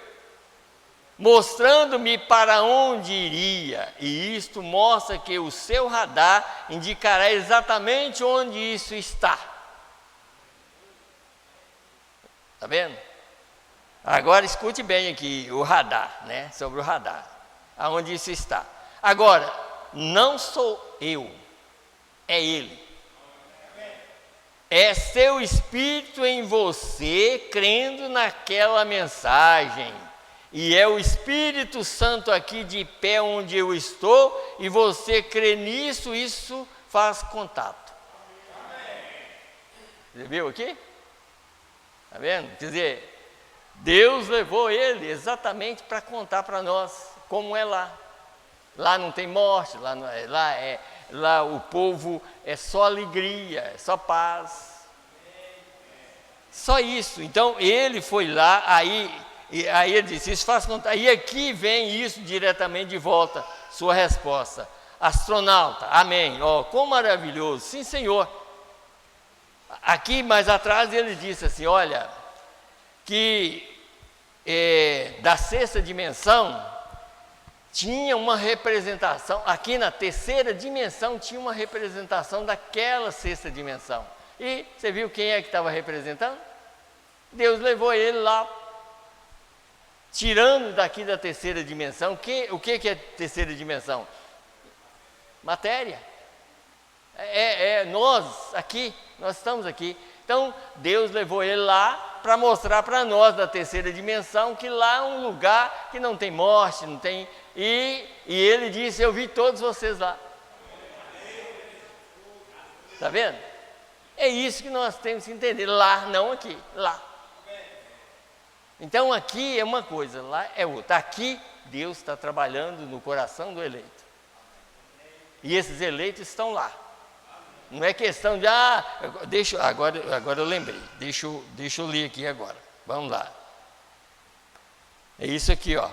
Speaker 1: Mostrando-me para onde iria, e isto mostra que o seu radar indicará exatamente onde isso está. Está vendo? Agora escute bem aqui o radar, né? Sobre o radar, aonde isso está. Agora, não sou eu, é Ele. É seu Espírito em você, crendo naquela mensagem. E é o Espírito Santo aqui de pé onde eu estou, e você crê nisso, isso faz contato. Você viu aqui? Está vendo? Quer dizer, Deus levou ele exatamente para contar para nós como é lá. Lá não tem morte, lá o povo é só alegria, é só paz. Só isso. Então ele foi lá, aí ele disse, isso faz contar. E aqui vem isso diretamente de volta, sua resposta. Astronauta, amém. Quão maravilhoso. Sim, Senhor. Aqui mais atrás ele disse assim, olha, que da sexta dimensão tinha uma representação, aqui na terceira dimensão tinha uma representação daquela sexta dimensão. E você viu quem é que estava representando? Deus levou ele lá, tirando daqui da terceira dimensão. O que é terceira dimensão? Matéria. Nós aqui, nós estamos aqui. Então, Deus levou ele lá para mostrar para nós da terceira dimensão que lá é um lugar que não tem morte, não tem... E ele disse, eu vi todos vocês lá. Está vendo? É isso que nós temos que entender. Lá, não aqui, lá. Então aqui é uma coisa, lá é outra. Aqui Deus está trabalhando no coração do eleito. E esses eleitos estão lá. Não é questão de, agora eu lembrei, deixa eu ler aqui agora, vamos lá. É isso aqui, ó.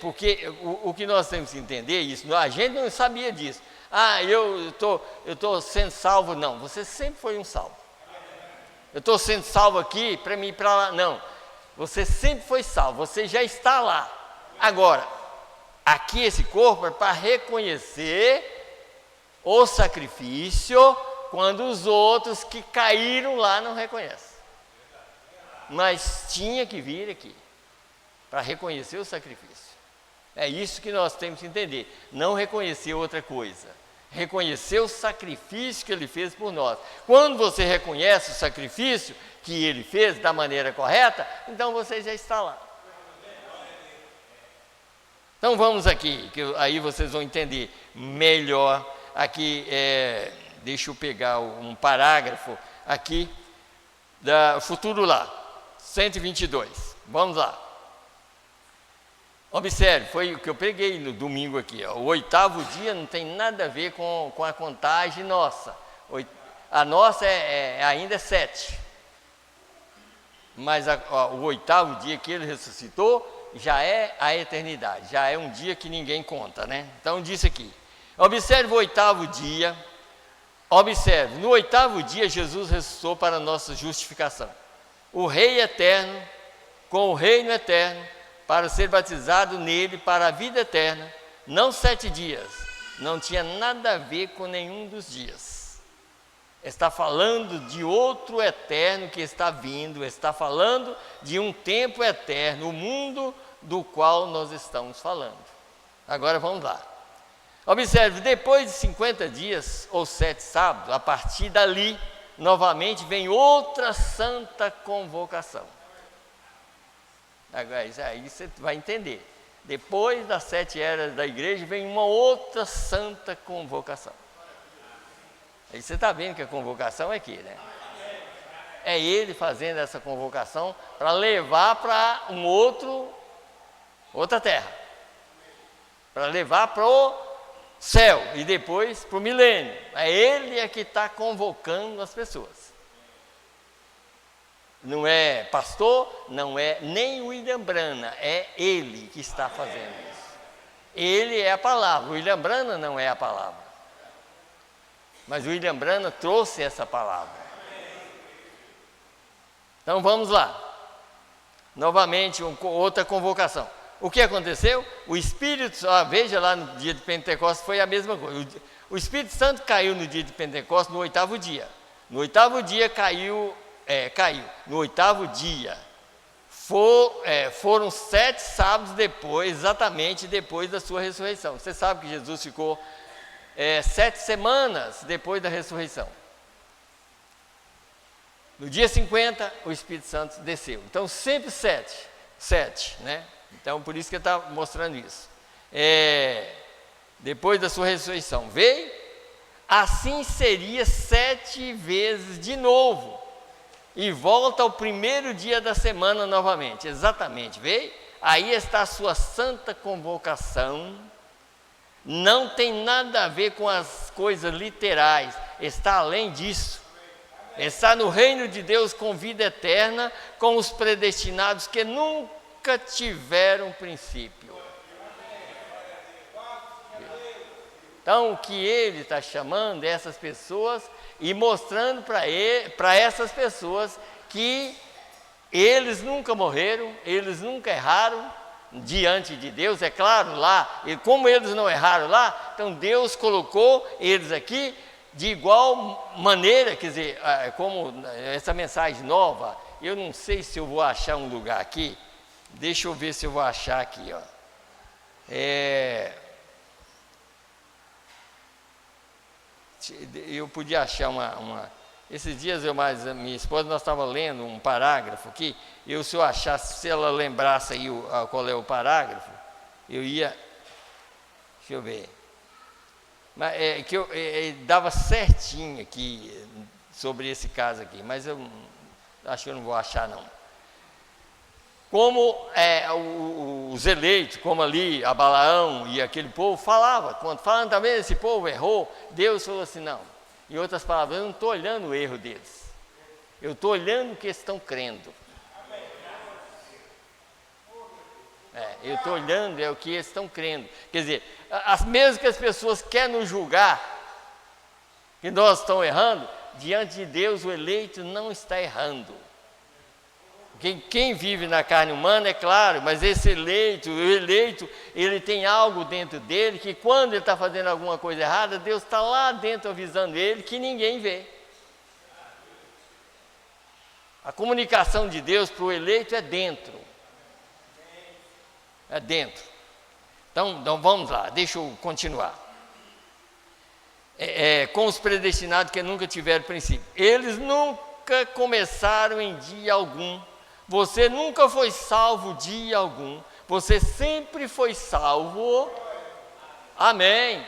Speaker 1: Porque o que nós temos que entender é isso, a gente não sabia disso. Eu estou sendo salvo. Não, você sempre foi um salvo. Eu estou sendo salvo aqui para mim ir para lá. Não, você sempre foi salvo, você já está lá. Agora, aqui esse corpo é para reconhecer o sacrifício quando os outros que caíram lá não reconhecem. Mas tinha que vir aqui para reconhecer o sacrifício. É isso que nós temos que entender. Não reconhecer outra coisa. Reconhecer o sacrifício que ele fez por nós. Quando você reconhece o sacrifício que ele fez da maneira correta, então você já está lá. Então vamos aqui, que aí vocês vão entender melhor. Aqui, deixa eu pegar um parágrafo aqui, da Futuro Lar, 122. Vamos lá. Observe, foi o que eu preguei no domingo aqui. O 8º dia não tem nada a ver com a contagem nossa. A nossa ainda é 7. Mas o 8º dia que ele ressuscitou já é a eternidade. Já é um dia que ninguém conta, né? Então disse aqui. Observe o 8º dia. Observe, no 8º dia Jesus ressuscitou para a nossa justificação. O Rei eterno, com o reino eterno, para ser batizado nele para a vida eterna, não 7 dias, não tinha nada a ver com nenhum dos dias. Está falando de outro eterno que está vindo, está falando de um tempo eterno, o mundo do qual nós estamos falando. Agora vamos lá. Observe, depois de 50 dias ou 7 sábados, a partir dali, novamente vem outra santa convocação. Agora, aí você vai entender. Depois das 7 eras da igreja, vem uma outra santa convocação. Aí você está vendo que a convocação é aqui, né? É ele fazendo essa convocação para levar para outra terra. Para levar para o céu e depois para o milênio. É ele que está convocando as pessoas. Não é pastor, não é nem William Branham, é ele que está fazendo isso. Ele é a palavra, o William Branham não é a palavra. Mas o William Branham trouxe essa palavra. Então vamos lá. Novamente, outra convocação. O que aconteceu? O Espírito, veja lá no dia de Pentecostes, foi a mesma coisa. O Espírito Santo caiu no dia de Pentecostes, no 8º dia. No 8º dia caiu. No 8º dia, foram 7 sábados depois, exatamente depois da sua ressurreição. Você sabe que Jesus ficou 7 semanas depois da ressurreição. No dia 50, o Espírito Santo desceu. Então, sempre 7, né? Então, por isso que ele está mostrando isso. Depois da sua ressurreição, veio, assim seria 7 vezes de novo. E volta ao primeiro dia da semana novamente, exatamente, veio? Aí está a sua santa convocação, não tem nada a ver com as coisas literais, está além disso, está no reino de Deus com vida eterna, com os predestinados que nunca tiveram princípio. Então, o que ele está chamando essas pessoas e mostrando para essas pessoas que eles nunca morreram, eles nunca erraram diante de Deus, é claro, lá, e como eles não erraram lá, então Deus colocou eles aqui de igual maneira, quer dizer, como essa mensagem nova, eu não sei se eu vou achar um lugar aqui, deixa eu ver se eu vou achar aqui, ó. Eu podia achar esses dias minha esposa, nós estávamos lendo um parágrafo aqui, se eu achasse, se ela lembrasse aí qual é o parágrafo, eu ia, deixa eu ver, mas eu dava certinho aqui sobre esse caso aqui, mas eu acho que eu não vou achar não. Como os eleitos, como ali a Balaão e aquele povo quando falam também esse povo errou, Deus falou assim, não, em outras palavras, eu não estou olhando o erro deles, eu estou olhando o que eles estão crendo. Eu estou olhando, é o que eles estão crendo. Quer dizer, mesmo que as pessoas querem nos julgar, que nós estamos errando, diante de Deus o eleito não está errando. Quem vive na carne humana, é claro, mas esse eleito, o eleito, ele tem algo dentro dele, que quando ele está fazendo alguma coisa errada, Deus está lá dentro avisando ele, que ninguém vê. A comunicação de Deus para o eleito é dentro. É dentro. Então vamos lá, deixa eu continuar. Com os predestinados que nunca tiveram princípio. Eles nunca começaram em dia algum. Você nunca foi salvo dia algum. Você sempre foi salvo. Amém.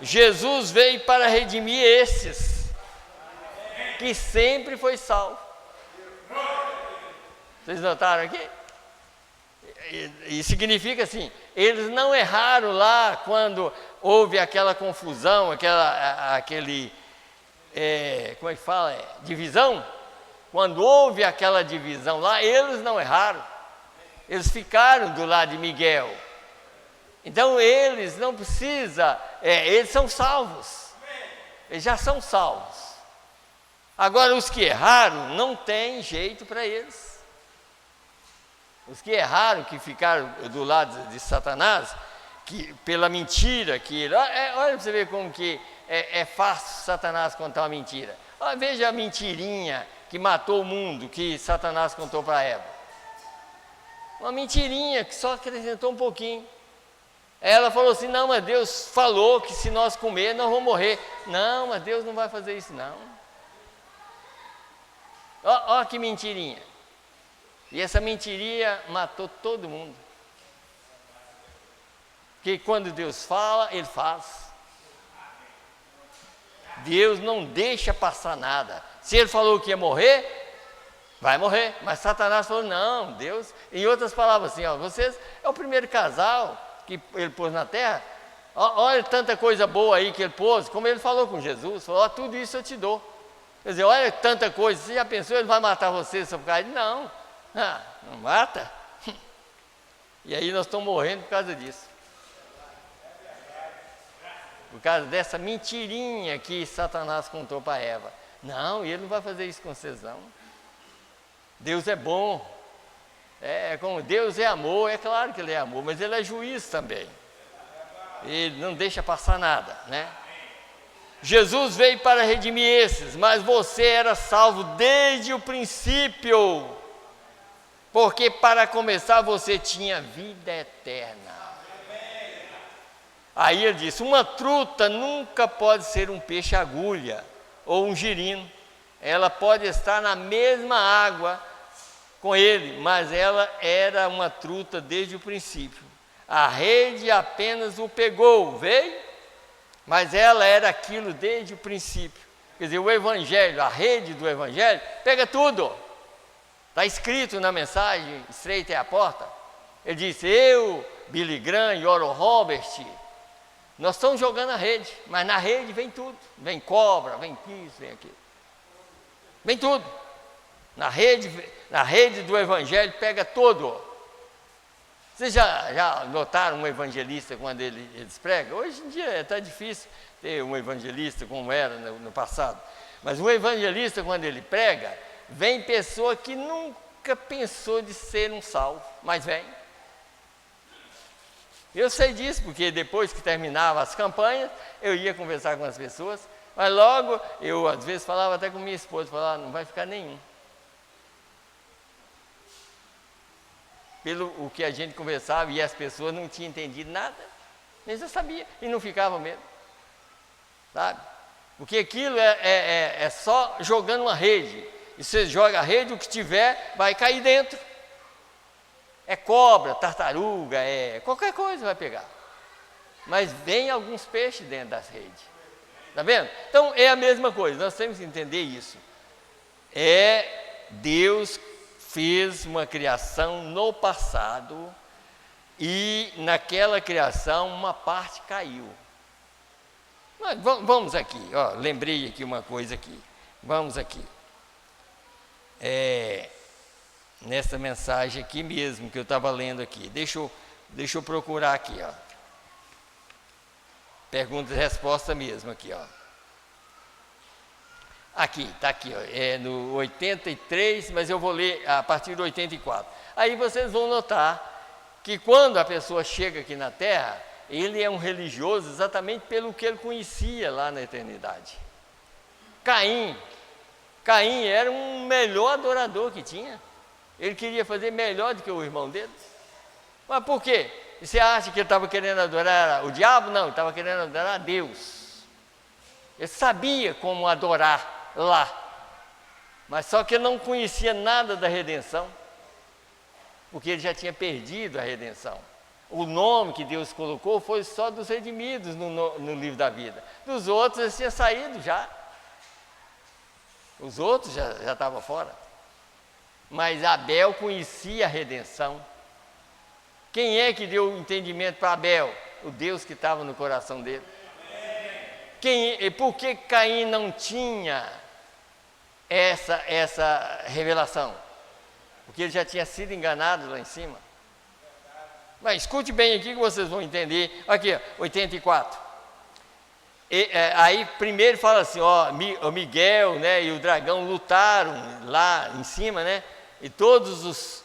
Speaker 1: Jesus veio para redimir esses que sempre foi salvo. Vocês notaram aqui? E significa assim, eles não erraram lá quando houve aquela confusão, aquele, como é que fala? Divisão. Quando houve aquela divisão lá, eles não erraram. Eles ficaram do lado de Miguel. Então eles não precisam, eles são salvos. Eles já são salvos. Agora os que erraram, não tem jeito para eles. Os que erraram, que ficaram do lado de Satanás, que pela mentira que ele... Olha para você ver como que é fácil Satanás contar uma mentira. Veja a mentirinha que matou o mundo, que Satanás contou para Eva. Uma mentirinha que só acrescentou um pouquinho. Ela falou assim, não, mas Deus falou que se nós comer, nós vamos morrer. Não, mas Deus não vai fazer isso não. Ó que mentirinha. E essa mentirinha matou todo mundo. Porque quando Deus fala, Ele faz. Deus não deixa passar nada. Se Ele falou que ia morrer, vai morrer. Mas Satanás falou, não, Deus... Em outras palavras assim, vocês é o primeiro casal que Ele pôs na terra. Olha tanta coisa boa aí que Ele pôs, como Ele falou com Jesus. Falou, tudo isso eu te dou. Quer dizer, olha tanta coisa, você já pensou, Ele vai matar você só por causa disso? Não, não mata. E aí nós estamos morrendo por causa disso. Por causa dessa mentirinha que Satanás contou para Eva. Não, Ele não vai fazer isso com vocês não. Deus é bom. Como Deus é amor, é claro que Ele é amor, mas Ele é juiz também. Ele não deixa passar nada, né? Jesus veio para redimir esses, mas você era salvo desde o princípio, porque para começar você tinha vida eterna. Aí ele disse, uma truta nunca pode ser um peixe agulha ou um girino, ela pode estar na mesma água com ele, mas ela era uma truta desde o princípio. A rede apenas o pegou, veio, mas ela era aquilo desde o princípio. Quer dizer, o Evangelho, a rede do Evangelho, pega tudo. Está escrito na mensagem, estreita é a porta. Ele disse, eu, Billy Graham e Oral Robert, nós estamos jogando a rede, mas na rede vem tudo. Vem cobra, vem isso, vem aquilo. Vem tudo. Na rede do Evangelho pega tudo. Vocês já notaram um evangelista quando eles pregam? Hoje em dia está difícil ter um evangelista como era no passado. Mas um evangelista, quando ele prega, vem pessoa que nunca pensou de ser um salvo, mas vem. Eu sei disso, porque depois que terminava as campanhas, eu ia conversar com as pessoas, mas logo eu às vezes falava até com minha esposa, falava, não vai ficar nenhum. Pelo o que a gente conversava e as pessoas não tinham entendido nada, nem já sabia, e não ficava mesmo, sabe? Porque aquilo é só jogando uma rede, e você joga a rede, o que tiver vai cair dentro, é cobra, tartaruga, qualquer coisa vai pegar, mas vem alguns peixes dentro das redes, tá vendo? Então é a mesma coisa, nós temos que entender isso, Deus fez uma criação no passado e naquela criação uma parte caiu. Mas vamos aqui, lembrei aqui uma coisa aqui. Vamos aqui. nessa mensagem aqui mesmo, que eu estava lendo aqui. Deixa eu procurar aqui, ó. Pergunta e resposta mesmo aqui, ó. Aqui, está aqui, ó, é no 83, mas eu vou ler a partir do 84. Aí vocês vão notar que quando a pessoa chega aqui na Terra, ele é um religioso exatamente pelo que ele conhecia lá na eternidade. Caim era um melhor adorador que tinha. Ele queria fazer melhor do que o irmão dele. Mas por quê? Você acha que ele estava querendo adorar o diabo? Não, ele estava querendo adorar a Deus. Ele sabia como adorar lá, mas só que ele não conhecia nada da redenção, porque ele já tinha perdido a redenção. O nome que Deus colocou foi só dos redimidos no livro da vida. Dos outros eles tinham saído já. Os outros já estavam fora. Mas Abel conhecia a redenção. Quem é que deu o entendimento para Abel? O Deus que estava no coração dele. Por que Caim não tinha essa revelação? Porque ele já tinha sido enganado lá em cima. Mas escute bem aqui que vocês vão entender. Aqui, 84. Aí primeiro fala assim, ó, o Miguel, né, e o dragão lutaram lá em cima, né? E todos os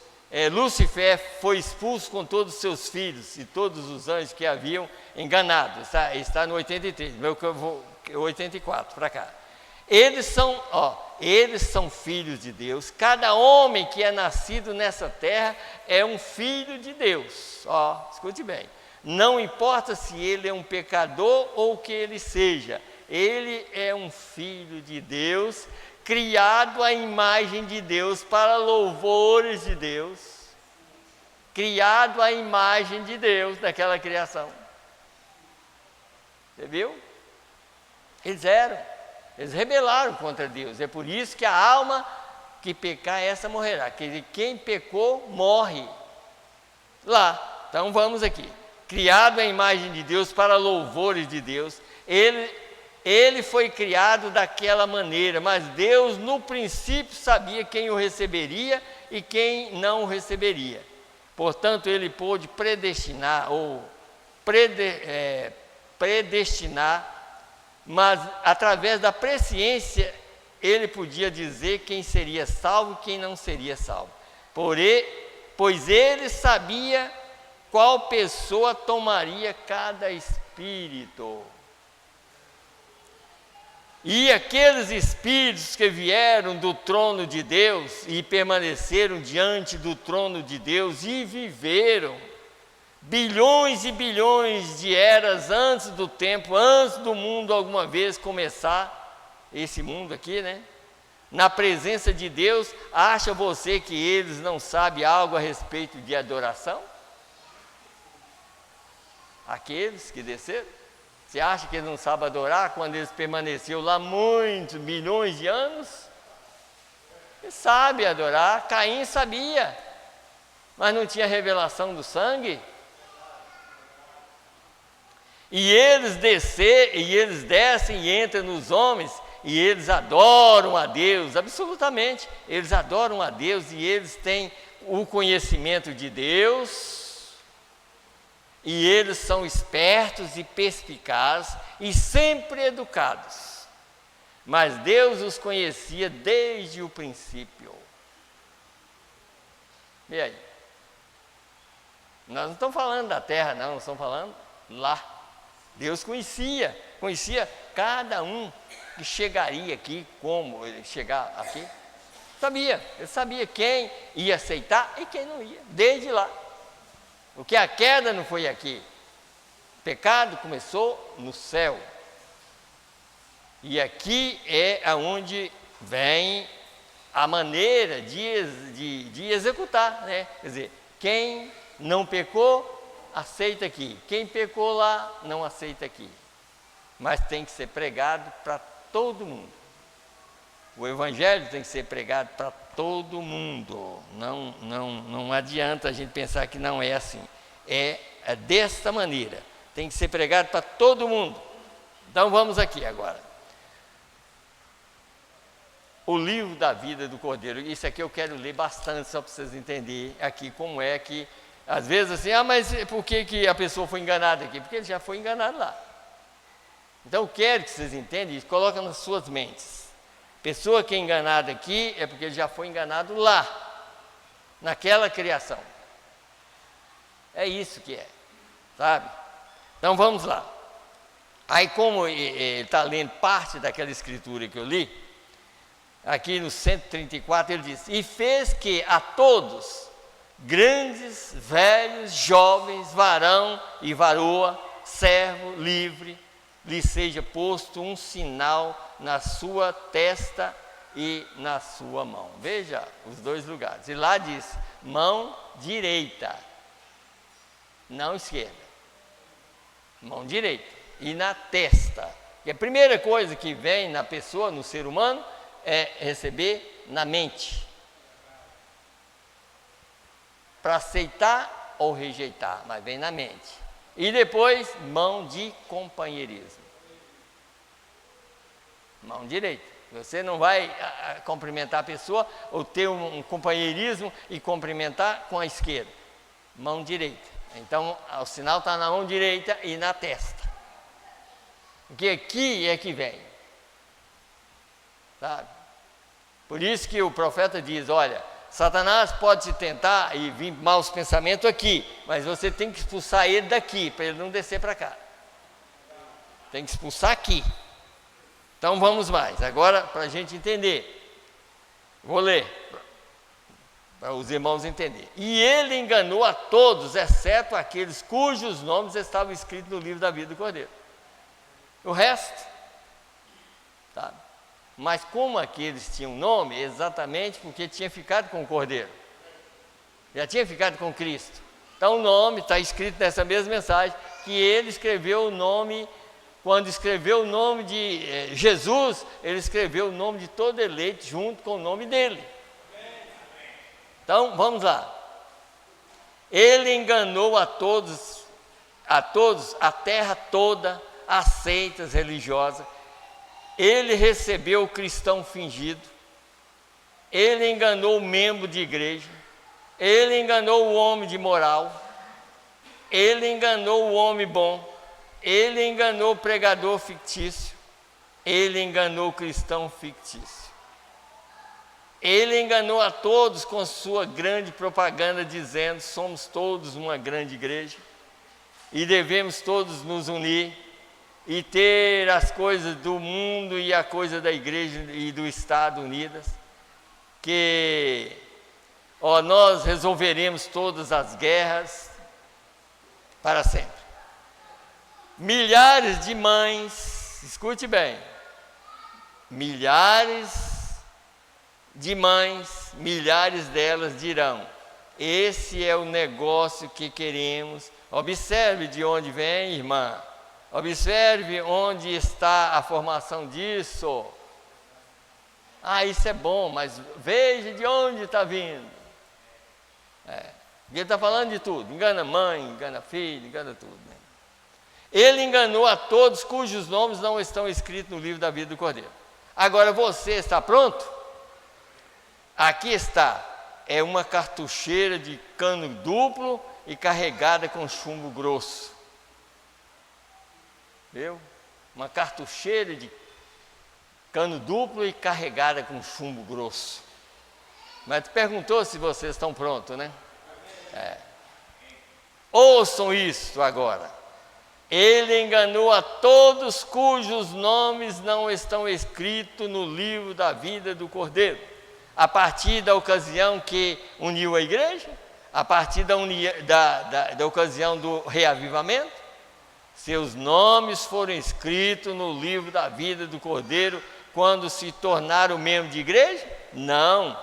Speaker 1: Lúcifer foi expulso com todos os seus filhos e todos os anjos que haviam enganado. Está no 83, meu que eu vou 84 para cá. Eles são filhos de Deus. Cada homem que é nascido nessa terra é um filho de Deus. Escute bem. Não importa se ele é um pecador ou que ele seja, ele é um filho de Deus, criado à imagem de Deus, para louvores de Deus, criado à imagem de Deus naquela criação. Você viu? Eles rebelaram contra Deus. É por isso que a alma que pecar, essa morrerá. Quer dizer, quem pecou, morre. Lá, então vamos aqui. Criado à imagem de Deus, para louvores de Deus. Ele foi criado daquela maneira, mas Deus no princípio sabia quem o receberia e quem não o receberia. Portanto, ele pôde predestinar, mas através da presciência ele podia dizer quem seria salvo e quem não seria salvo. Pois ele sabia qual pessoa tomaria cada espírito. E aqueles espíritos que vieram do trono de Deus e permaneceram diante do trono de Deus e viveram bilhões e bilhões de eras antes do tempo, antes do mundo alguma vez começar, esse mundo aqui, né? Na presença de Deus, acha você que eles não sabem algo a respeito de adoração? Aqueles que desceram? Você acha que eles não sabem adorar quando eles permaneceram lá muitos, milhões de anos? Eles sabem adorar. Caim sabia, mas não tinha revelação do sangue. E eles descem e entram nos homens, e eles adoram a Deus, absolutamente. Eles adoram a Deus e eles têm o conhecimento de Deus. E eles são espertos e perspicazes e sempre educados. Mas Deus os conhecia desde o princípio. E aí? Nós não estamos falando da terra, não estamos falando lá. Deus conhecia cada um que chegaria aqui, como ele chegar aqui. Ele sabia quem ia aceitar e quem não ia, desde lá. Porque a queda não foi aqui. O pecado começou no céu. E aqui é aonde vem a maneira de executar, né? Quer dizer, quem não pecou, aceita aqui. Quem pecou lá, não aceita aqui. Mas tem que ser pregado para todo mundo. O evangelho tem que ser pregado para todo mundo. Não adianta a gente pensar que não é assim. É desta maneira. Tem que ser pregado para todo mundo. Então vamos aqui agora. o livro da vida do Cordeiro. Isso aqui eu quero ler bastante, só para vocês entenderem aqui como é que, às vezes assim, mas por que a pessoa foi enganada aqui? Porque ele já foi enganado lá. Então eu quero que vocês entendam isso, coloca nas suas mentes. Pessoa que é enganada aqui é porque ele já foi enganado lá, naquela criação. É isso que é, sabe? Então vamos lá. Aí como ele está lendo parte daquela escritura que eu li, aqui no 134 ele diz: e fez que a todos, grandes, velhos, jovens, varão e varoa, servo, livre, lhe seja posto um sinal na sua testa e na sua mão. Veja os dois lugares. E lá diz: mão direita, não esquerda. Mão direita. E na testa. E a primeira coisa que vem na pessoa, no ser humano, é receber na mente. Para aceitar ou rejeitar, mas vem na mente. E depois, mão de companheirismo. Mão direita. Você não vai cumprimentar a pessoa ou ter um companheirismo e cumprimentar com a esquerda. Mão direita. Então, o sinal está na mão direita e na testa. Porque aqui é que vem. Sabe? Por isso que o profeta diz: olha, Satanás pode te tentar e vir maus pensamentos aqui, mas você tem que expulsar ele daqui, para ele não descer para cá. Tem que expulsar aqui. Então vamos mais. Agora, para a gente entender, vou ler, para os irmãos entenderem. E ele enganou a todos, exceto aqueles cujos nomes estavam escritos no livro da vida do Cordeiro. O resto, sabe? Mas como aqueles tinham nome, exatamente porque tinha ficado com o Cordeiro, já tinha ficado com Cristo. Então o nome está escrito nessa mesma mensagem, que ele escreveu o nome, quando escreveu o nome de Jesus, ele escreveu o nome de todo eleito junto com o nome dele. Então vamos lá. Ele enganou a todos, a terra toda, as seitas religiosas. Ele recebeu o cristão fingido, ele enganou o membro de igreja, ele enganou o homem de moral, ele enganou o homem bom, ele enganou o pregador fictício, ele enganou o cristão fictício. Ele enganou a todos com sua grande propaganda, dizendo: somos todos uma grande igreja e devemos todos nos unir e ter as coisas do mundo e a coisa da igreja e do Estado unidas, que nós resolveremos todas as guerras para sempre. Milhares de mães, escute bem, milhares de mães, milhares delas dirão: esse é o negócio que queremos. Observe de onde vem, irmã. Observe onde está a formação disso. Isso é bom, mas veja de onde está vindo. Ele está falando de tudo. Engana mãe, engana filho, engana tudo. Né? Ele enganou a todos cujos nomes não estão escritos no livro da vida do Cordeiro. Agora você está pronto? Aqui está. É uma cartucheira de cano duplo e carregada com chumbo grosso. Viu? Uma cartucheira de cano duplo e carregada com chumbo grosso. Mas tu perguntou se vocês estão prontos, né? Ouçam isso agora. Ele enganou a todos cujos nomes não estão escritos no livro da vida do Cordeiro. A partir da ocasião que uniu a igreja, a partir da ocasião do reavivamento, seus nomes foram escritos no livro da vida do Cordeiro quando se tornaram membro de igreja? Não.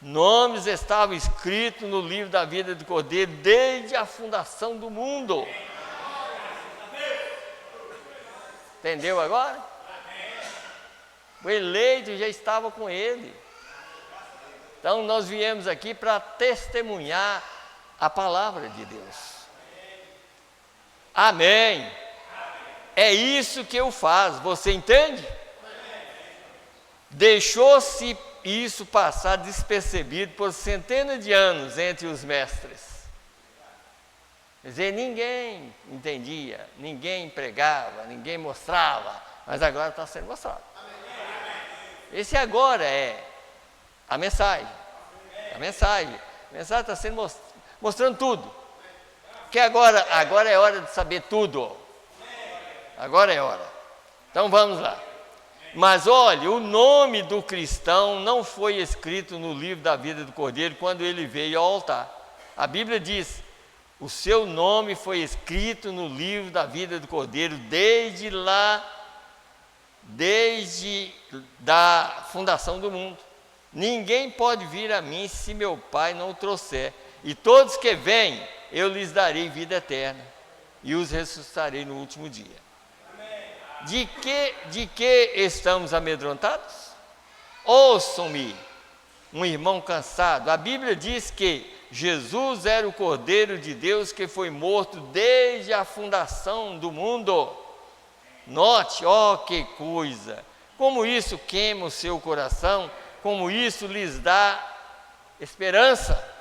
Speaker 1: Nomes estavam escritos no livro da vida do Cordeiro desde a fundação do mundo. Entendeu agora? O eleito já estava com ele. Então nós viemos aqui para testemunhar a palavra de Deus. Amém. É isso que eu faço, você entende? Deixou-se isso passar despercebido por centenas de anos entre os mestres. Quer dizer, ninguém entendia, ninguém pregava, ninguém mostrava, mas agora está sendo mostrado. Esse agora é a mensagem. A mensagem está sendo mostrando tudo. Porque agora é hora de saber tudo. Agora é hora. Então vamos lá. Mas olha, o nome do cristão não foi escrito no livro da vida do Cordeiro quando ele veio ao altar. A Bíblia diz: o seu nome foi escrito no livro da vida do Cordeiro desde da fundação do mundo. Ninguém pode vir a mim se meu Pai não o trouxer. E todos que vêm, eu lhes darei vida eterna e os ressuscitarei no último dia. De que estamos amedrontados? Ouçam-me, um irmão cansado. A Bíblia diz que Jesus era o Cordeiro de Deus que foi morto desde a fundação do mundo. Note, que coisa! Como isso queima o seu coração, como isso lhes dá esperança.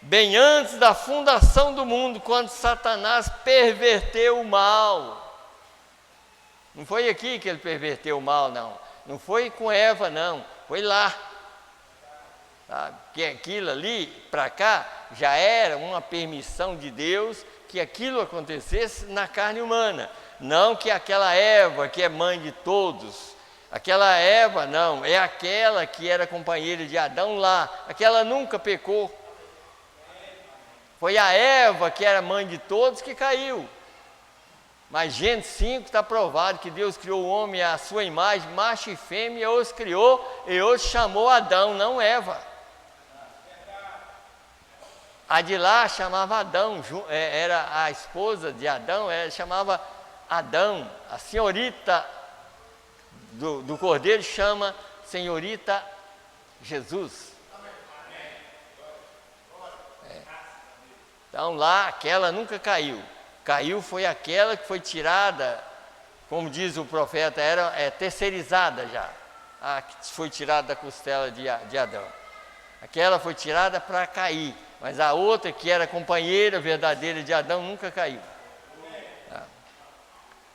Speaker 1: Bem antes da fundação do mundo, quando Satanás perverteu o mal. Não foi aqui que ele perverteu o mal, não. Não foi com Eva, não. Foi lá. Sabe? Que aquilo ali, para cá, já era uma permissão de Deus que aquilo acontecesse na carne humana. Não que aquela Eva, que é mãe de todos, aquela Eva, não, é aquela que era companheira de Adão lá. Aquela nunca pecou. Foi a Eva, que era mãe de todos, que caiu. Mas Gênesis 5 está provado que Deus criou o homem à sua imagem, macho e fêmea, os criou e os chamou Adão, não Eva. A de lá chamava Adão, era a esposa de Adão, chamava Adão. A senhorita do Cordeiro chama senhorita Jesus. Então lá, aquela nunca caiu. Caiu foi aquela que foi tirada, como diz o profeta, era terceirizada já. A que foi tirada da costela de Adão. Aquela foi tirada para cair, mas a outra que era companheira verdadeira de Adão nunca caiu.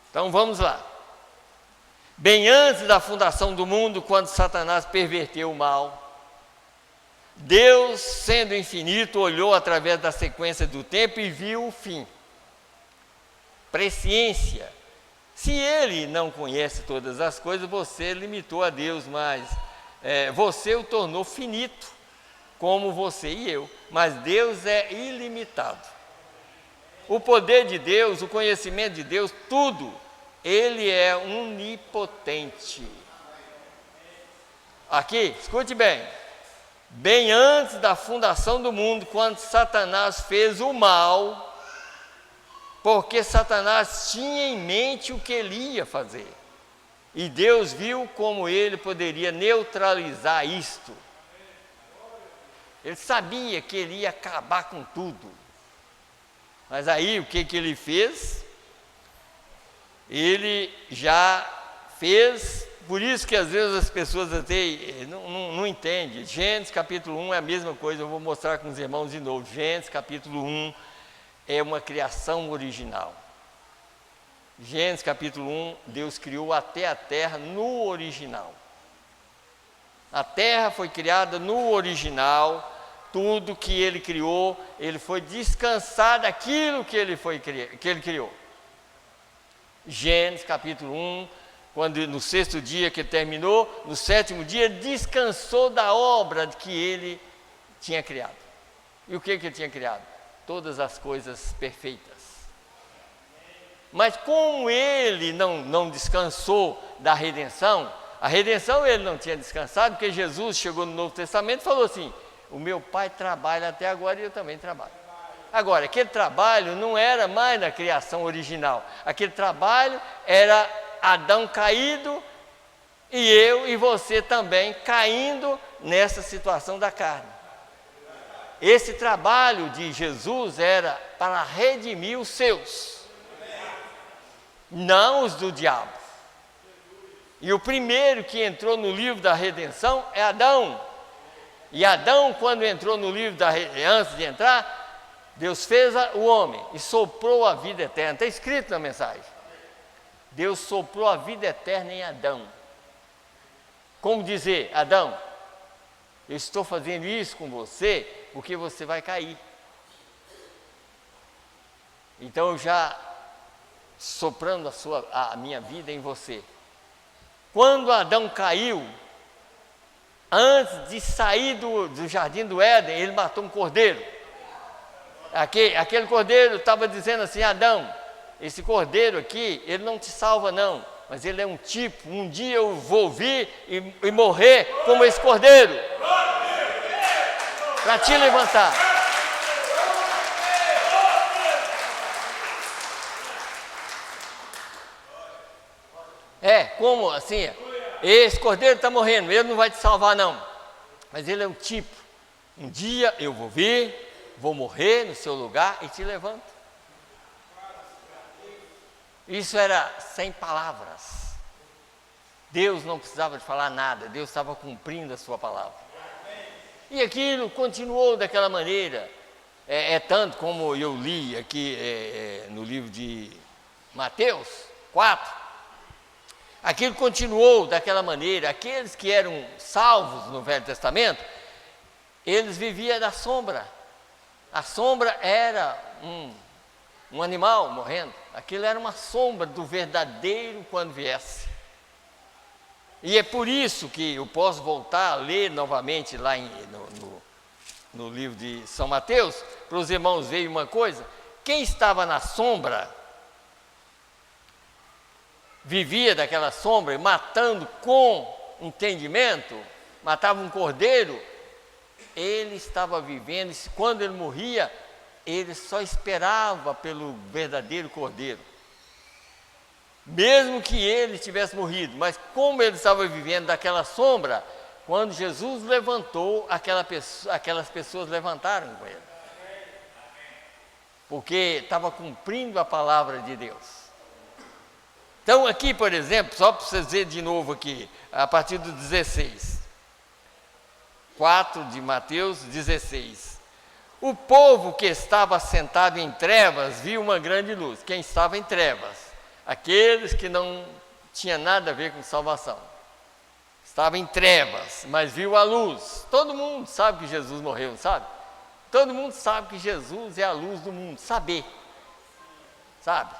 Speaker 1: Então vamos lá. Bem antes da fundação do mundo, quando Satanás perverteu o mal, Deus, sendo infinito, olhou através da sequência do tempo e viu o fim. Presciência. Se ele não conhece todas as coisas, você limitou a Deus, mas você o tornou finito, como você e eu. Mas Deus é ilimitado. O poder de Deus, o conhecimento de Deus, tudo, ele é onipotente. Aqui, escute bem. Bem antes da fundação do mundo, quando Satanás fez o mal, porque Satanás tinha em mente o que ele ia fazer. E Deus viu como ele poderia neutralizar isto. Ele sabia que ele ia acabar com tudo. Mas aí o que ele fez? Ele já fez, por isso que às vezes as pessoas até não entendem. Gênesis capítulo 1 é a mesma coisa, eu vou mostrar com os irmãos de novo. Gênesis capítulo 1 é uma criação original. Gênesis capítulo 1, Deus criou até a terra no original. A terra foi criada no original, tudo que ele criou, ele foi descansar daquilo que ele criou. Gênesis capítulo 1, quando no sexto dia que ele terminou, no sétimo dia ele descansou da obra que ele tinha criado. E o que ele tinha criado? Todas as coisas perfeitas. Mas como ele não descansou da redenção, a redenção ele não tinha descansado, porque Jesus chegou no Novo Testamento e falou assim: o meu Pai trabalha até agora e eu também trabalho. Agora, aquele trabalho não era mais na criação original, aquele trabalho era Adão caído e eu e você também caindo nessa situação da carne. Esse trabalho de Jesus era para redimir os seus, não os do diabo. E o primeiro que entrou no livro da redenção é Adão. E Adão, quando entrou no livro antes de entrar, Deus fez o homem e soprou a vida eterna. Está escrito na mensagem. Deus soprou a vida eterna em Adão. Como dizer, Adão, eu estou fazendo isso com você porque você vai cair. Então eu já soprando a minha vida em você. Quando Adão caiu, antes de sair do jardim do Éden, ele matou um cordeiro. Aquele cordeiro estava dizendo assim, Adão, esse cordeiro aqui, ele não te salva não, mas ele é um tipo, um dia eu vou vir e morrer como esse cordeiro, para te levantar. Como assim? Esse cordeiro está morrendo, ele não vai te salvar não, mas ele é um tipo, um dia eu vou vir, vou morrer no seu lugar e te levanto. Isso era sem palavras. Deus não precisava de falar nada, Deus estava cumprindo a sua palavra. E aquilo continuou daquela maneira. Tanto como eu li aqui no livro de Mateus 4. Aquilo continuou daquela maneira. Aqueles que eram salvos no Velho Testamento, eles viviam da sombra. A sombra era um animal morrendo. Aquilo era uma sombra do verdadeiro quando viesse. E é por isso que eu posso voltar a ler novamente lá no livro de São Mateus, para os irmãos verem uma coisa. Quem estava na sombra, vivia daquela sombra, matando com entendimento, matava um cordeiro, ele estava vivendo, e quando ele morria, ele só esperava pelo verdadeiro cordeiro. Mesmo que ele tivesse morrido, mas como ele estava vivendo daquela sombra, quando Jesus levantou, aquelas pessoas levantaram com ele. Porque estava cumprindo a palavra de Deus. Então aqui, por exemplo, só para vocês verem de novo aqui, a partir do 16. 4 de Mateus 16. O povo que estava sentado em trevas viu uma grande luz. Quem estava em trevas? Aqueles que não tinham nada a ver com salvação. Estava em trevas, mas viu a luz. Todo mundo sabe que Jesus morreu, sabe? Todo mundo sabe que Jesus é a luz do mundo, sabe?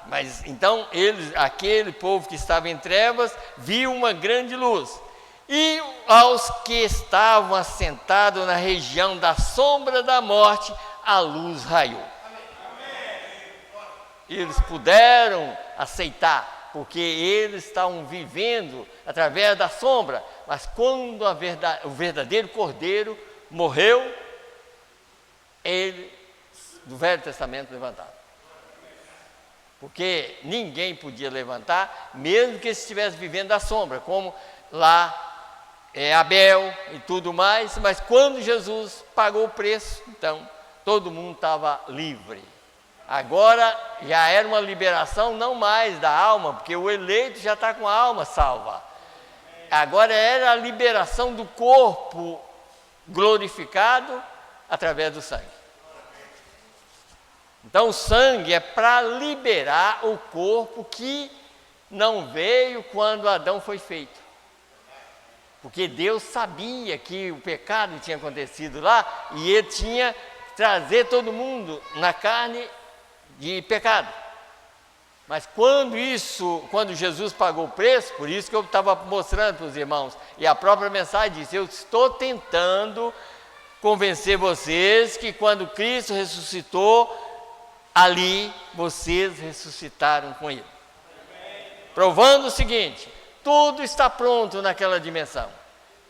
Speaker 1: Mas então aquele povo que estava em trevas viu uma grande luz. E aos que estavam assentados na região da sombra da morte, a luz raiou. Eles puderam aceitar, porque eles estavam vivendo através da sombra. Mas quando o verdadeiro cordeiro morreu, ele, do Velho Testamento, levantaram. Porque ninguém podia levantar, mesmo que estivesse vivendo da sombra, como lá Abel e tudo mais. Mas quando Jesus pagou o preço, então todo mundo estava livre. Agora já era uma liberação não mais da alma, porque o eleito já está com a alma salva. Agora era a liberação do corpo glorificado através do sangue. Então o sangue é para liberar o corpo que não veio quando Adão foi feito. Porque Deus sabia que o pecado tinha acontecido lá e ele tinha que trazer todo mundo na carne de pecado. Mas quando Jesus pagou o preço, por isso que eu estava mostrando para os irmãos, e a própria mensagem diz, eu estou tentando convencer vocês que quando Cristo ressuscitou, ali vocês ressuscitaram com Ele. Provando o seguinte, tudo está pronto naquela dimensão.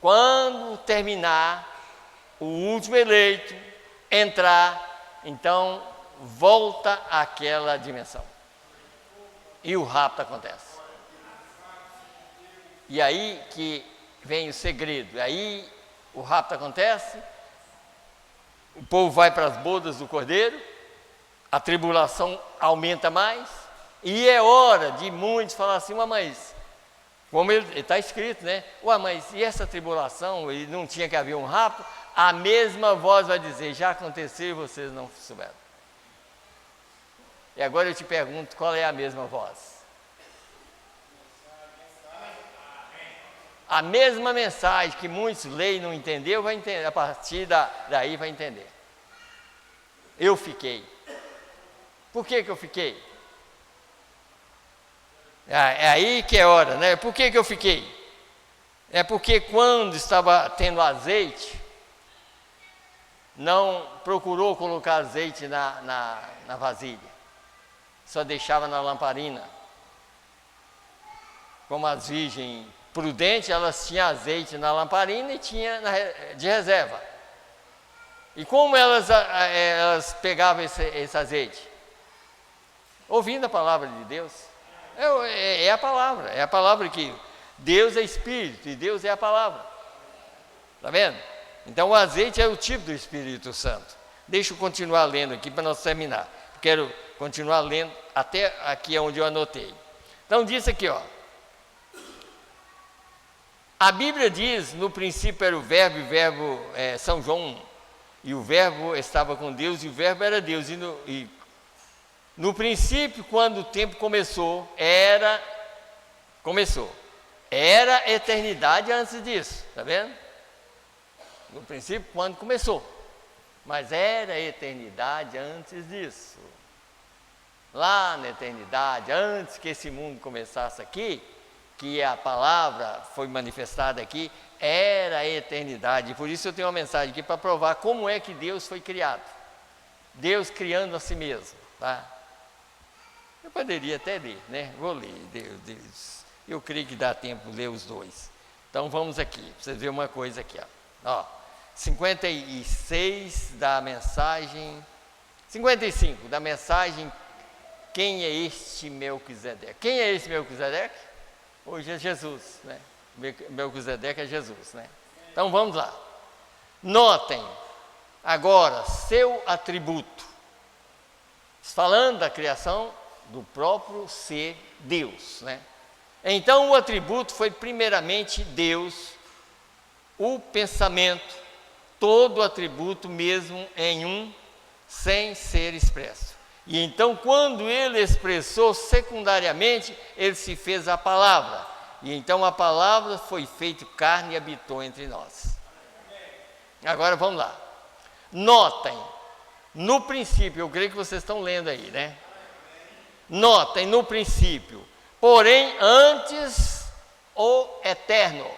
Speaker 1: Quando terminar, o último eleito entrar, então volta àquela dimensão. E o rapto acontece. E aí que vem o segredo. Aí o rapto acontece, o povo vai para as bodas do Cordeiro, a tribulação aumenta mais, e é hora de muitos falar assim, mas Como ele está escrito, né? Ué, mas e essa tribulação? E não tinha que haver um rapto? A mesma voz vai dizer, já aconteceu e vocês não souberam. E agora eu te pergunto, qual é a mesma voz? A mesma mensagem que muitos leem e não entenderam, vai entender, a partir daí vai entender. Eu fiquei. Por que eu fiquei? É aí que é hora, né? Por que eu fiquei? É porque quando estava tendo azeite, não procurou colocar azeite na vasilha, só deixava na lamparina. Como as virgens prudentes, elas tinham azeite na lamparina e tinha de reserva. E como elas pegavam esse azeite? Ouvindo a palavra de Deus. É a palavra que Deus é Espírito e Deus é a palavra. Está vendo? Então o azeite é o tipo do Espírito Santo. Deixa eu continuar lendo aqui para nós terminar. Quero continuar lendo até aqui onde eu anotei. Então diz aqui, ó. A Bíblia diz, no princípio era o verbo, e o verbo São João 1, e o verbo estava com Deus, e o verbo era Deus, e no princípio, quando o tempo começou, era eternidade antes disso, está vendo? No princípio, quando começou, mas era eternidade antes disso. Lá na eternidade, antes que esse mundo começasse aqui, que a palavra foi manifestada aqui, era a eternidade. Por isso eu tenho uma mensagem aqui para provar como é que Deus foi criado. Deus criando a si mesmo, tá? Eu poderia até ler, né? Vou ler, Deus. Eu creio que dá tempo de ler os dois. Então vamos aqui, para vocês verem uma coisa aqui, ó. 56 da mensagem, 55 da mensagem, quem é este Melquisedeque? Quem é esse Melquisedeque? Hoje é Jesus, né? Melquisedeque é Jesus, né? Então vamos lá. Notem agora seu atributo. Falando da criação do próprio ser Deus, né? Então o atributo foi primeiramente Deus, o pensamento, todo o atributo mesmo em um, sem ser expresso. E então quando ele expressou secundariamente, ele se fez a palavra. E então a palavra foi feita carne e habitou entre nós. Agora vamos lá. Notem, no princípio, eu creio que vocês estão lendo aí, né? Notem, no princípio, porém antes o eterno.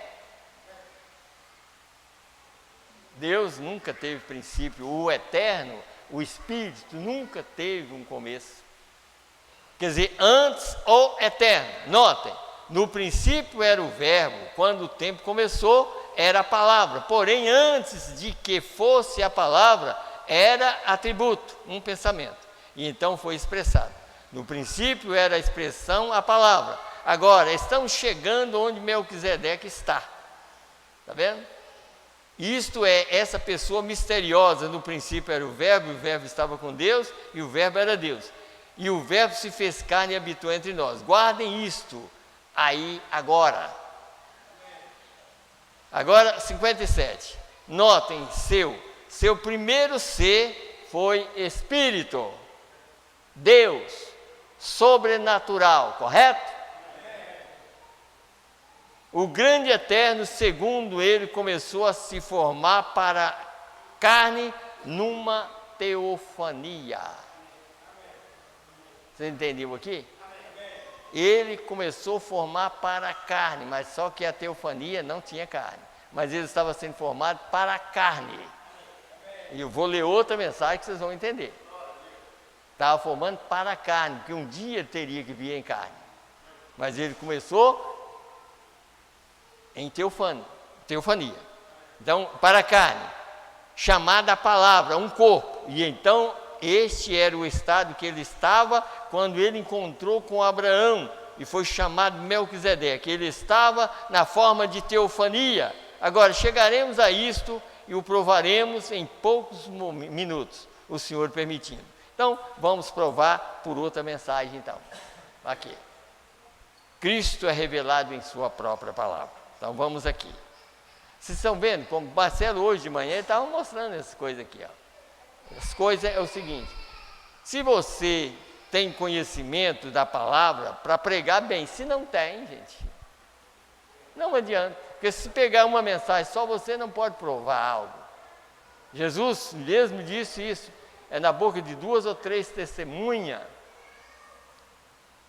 Speaker 1: Deus nunca teve princípio, o eterno, o Espírito nunca teve um começo. Quer dizer, antes o eterno. Notem, no princípio era o verbo, quando o tempo começou, era a palavra. Porém, antes de que fosse a palavra, era atributo, um pensamento. E então foi expressado. No princípio era a expressão, a palavra. Agora, estamos chegando onde Melquisedeque está. Está vendo? Isto é, essa pessoa misteriosa, no princípio era o verbo estava com Deus, e o verbo era Deus. E o verbo se fez carne e habitou entre nós. Guardem isto aí agora. Agora, 57. Notem, seu primeiro ser foi Espírito, Deus, sobrenatural, correto? O grande eterno, segundo ele, começou a se formar para carne numa teofania. Você entendeu aqui? Ele começou a formar para a carne, mas só que a teofania não tinha carne. Mas ele estava sendo formado para a carne. E eu vou ler outra mensagem que vocês vão entender. Estava formando para a carne, porque um dia teria que vir em carne. Mas ele começou em teofania. Então, para a carne, chamada a palavra, um corpo. E então, este era o estado que ele estava quando ele encontrou com Abraão e foi chamado Melquisedeque. Ele estava na forma de teofania. Agora, chegaremos a isto e o provaremos em poucos minutos, o Senhor permitindo. Então, vamos provar por outra mensagem, então. Aqui. Cristo é revelado em sua própria palavra. Então vamos aqui. Vocês estão vendo como Marcelo hoje de manhã estava mostrando essas coisas aqui, ó. As coisas é o seguinte: se você tem conhecimento da palavra para pregar bem, se não tem, gente, não adianta, porque se pegar uma mensagem só, você não pode provar algo. Jesus mesmo disse isso: é na boca de 2 ou 3 testemunhas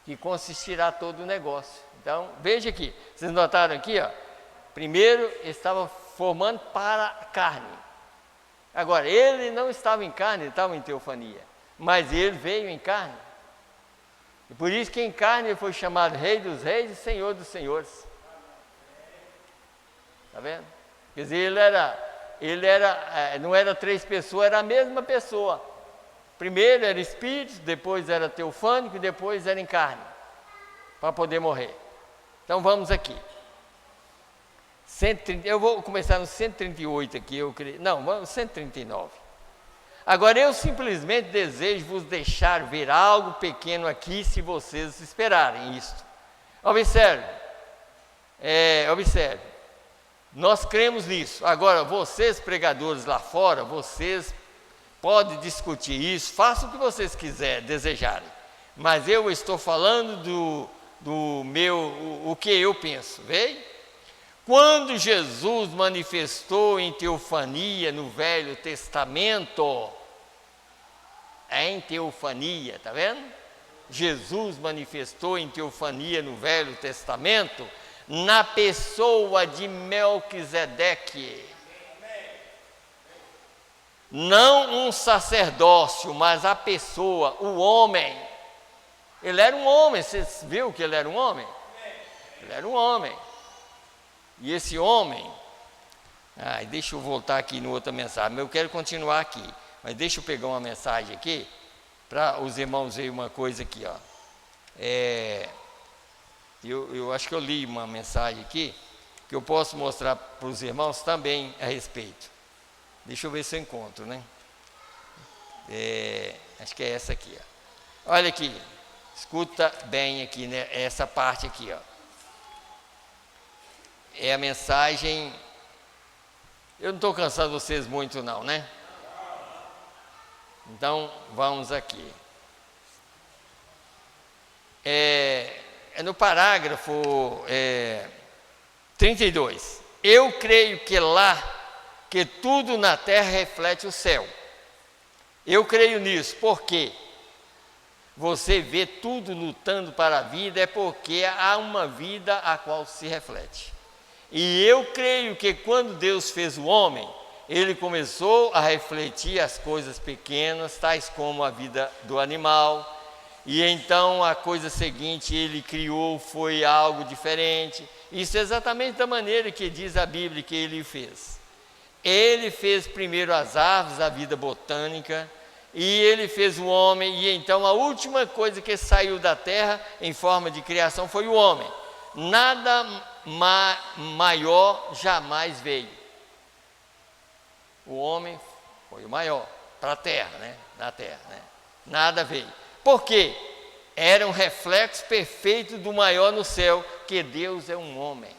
Speaker 1: que consistirá todo o negócio. Então, veja aqui, vocês notaram aqui, ó, primeiro estava formando para a carne. Agora, ele não estava em carne, ele estava em teofania, mas ele veio em carne. E por isso que em carne ele foi chamado Rei dos Reis e Senhor dos Senhores. Está vendo? Quer dizer, não era 3 pessoas, era a mesma pessoa. Primeiro era espírito, depois era teofânico e depois era em carne, para poder morrer. Então vamos aqui. 130, eu vou começar no 138 aqui, eu creio. Não, vamos 139. Agora eu simplesmente desejo vos deixar ver algo pequeno aqui, se vocês esperarem isto. Observe, observe. Nós cremos nisso. Agora, vocês pregadores lá fora, vocês podem discutir isso, façam o que vocês quiserem, desejarem. Mas eu estou falando o que eu penso, veio? Quando Jesus manifestou em teofania no Velho Testamento, em teofania, está vendo? Jesus manifestou em teofania no Velho Testamento, na pessoa de Melquisedeque. Não um sacerdócio, mas a pessoa, o homem. Ele era um homem, você viu que ele era um homem? Ele era um homem. E esse homem, deixa eu voltar aqui no outra mensagem, mas eu quero continuar aqui, mas deixa eu pegar uma mensagem aqui, para os irmãos verem uma coisa aqui, ó. Eu acho que eu li uma mensagem aqui, que eu posso mostrar para os irmãos também a respeito. Deixa eu ver se eu encontro, né? Acho que é essa aqui, ó. Olha aqui, escuta bem aqui, né? Essa parte aqui, ó. É a mensagem. Eu não estou cansando vocês muito não, né? Então, vamos aqui. É no parágrafo 32. Eu creio que tudo na terra reflete o céu. Eu creio nisso, porque você vê tudo lutando para a vida, é porque há uma vida a qual se reflete. E eu creio que quando Deus fez o homem, ele começou a refletir as coisas pequenas, tais como a vida do animal, e então a coisa seguinte ele criou foi algo diferente. Isso é exatamente da maneira que diz a Bíblia que ele fez. Ele fez primeiro as árvores, a vida botânica, e ele fez o homem, e então a última coisa que saiu da terra em forma de criação foi o homem. Nada maior jamais veio. O homem foi o maior para a terra, né? Na terra, né? Nada veio. Por quê? Era um reflexo perfeito do maior no céu, que Deus é um homem.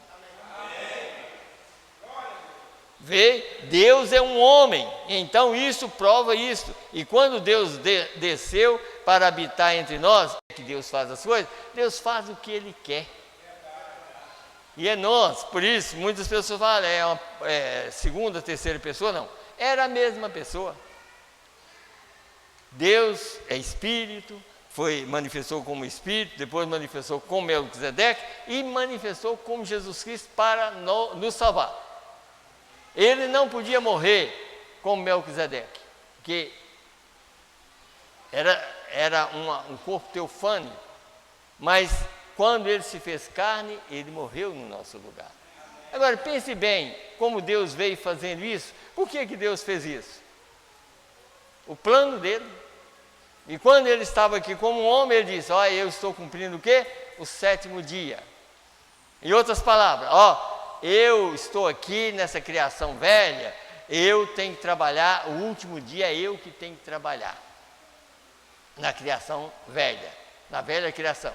Speaker 1: Vê? Deus é um homem, então isso prova isso. E quando Deus desceu para habitar entre nós, que Deus faz as coisas, Deus faz o que Ele quer. E é nós, por isso, muitas pessoas falam, segunda, terceira pessoa, não. Era a mesma pessoa. Deus é Espírito, manifestou como Espírito, depois manifestou como Melquisedeque e manifestou como Jesus Cristo para nos salvar. Ele não podia morrer como Melquisedeque, porque era um corpo teofânico, mas quando ele se fez carne, ele morreu no nosso lugar. Agora pense bem, como Deus veio fazendo isso. Por que Deus fez isso? O plano dele. E quando ele estava aqui como um homem, ele disse, eu estou cumprindo o quê? O 7º dia. Em outras palavras, eu estou aqui nessa criação velha, eu tenho que trabalhar, o último dia é eu que tenho que trabalhar. Na criação velha, na velha criação.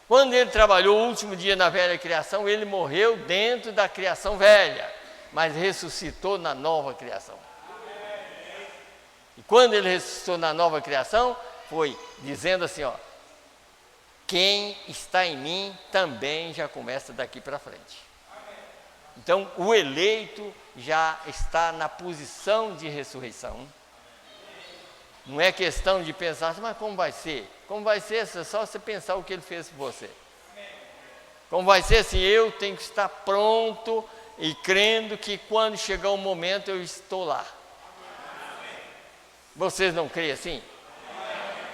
Speaker 1: Quando ele trabalhou o último dia na velha criação, ele morreu dentro da criação velha, mas ressuscitou na nova criação. E quando ele ressuscitou na nova criação, foi dizendo assim, ó, quem está em mim também já começa daqui para frente. Então, o eleito já está na posição de ressurreição. Não é questão de pensar, mas como vai ser? Como vai ser? É só você pensar o que ele fez por você. Como vai ser assim? Eu tenho que estar pronto e crendo que quando chegar o momento eu estou lá. Vocês não creem assim?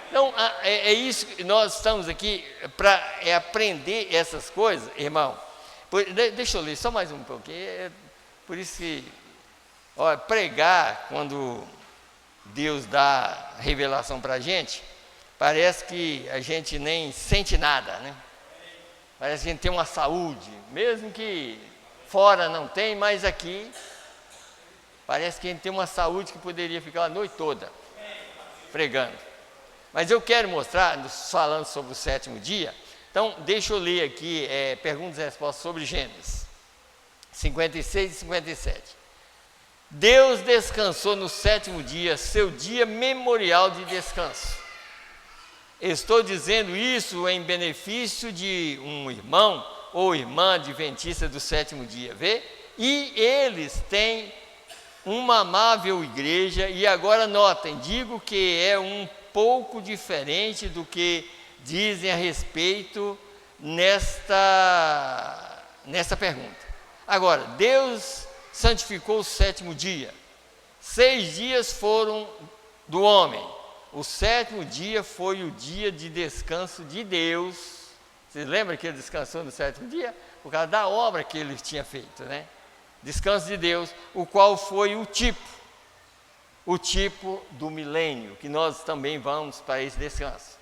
Speaker 1: Então, é isso que nós estamos aqui para aprender essas coisas, irmão. Deixa eu ler só mais um pouquinho. Por isso que, ó, pregar, quando Deus dá revelação para a gente, parece que a gente nem sente nada, né? Parece que a gente tem uma saúde, mesmo que fora não tem, mas aqui parece que a gente tem uma saúde que poderia ficar a noite toda pregando. Mas eu quero mostrar, falando sobre o sétimo dia, então deixa eu ler aqui perguntas e respostas sobre Gênesis 56 e 57. Deus descansou no sétimo dia, seu dia memorial de descanso. Estou dizendo isso em benefício de um irmão ou irmã adventista do sétimo dia, vê? E eles têm uma amável igreja, e agora notem, digo que é um pouco diferente do que dizem a respeito nesta pergunta. Agora, Deus santificou o sétimo dia. 6 dias foram do homem. O sétimo dia foi o dia de descanso de Deus. Vocês lembram que ele descansou no sétimo dia? Por causa da obra que ele tinha feito, né? Descanso de Deus, o qual foi o tipo do milênio, que nós também vamos para esse descanso.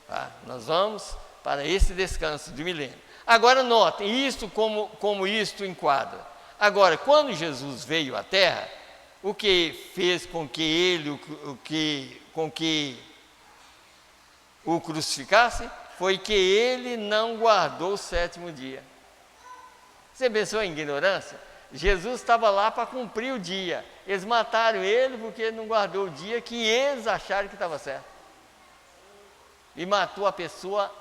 Speaker 1: Tá? Nós vamos para esse descanso do milênio. Agora notem, isto como isto enquadra. Agora, quando Jesus veio à Terra, o que fez com que o crucificasse foi que ele não guardou o sétimo dia. Você pensou em ignorância? Jesus estava lá para cumprir o dia. Eles mataram ele porque ele não guardou o dia que eles acharam que estava certo. E matou a pessoa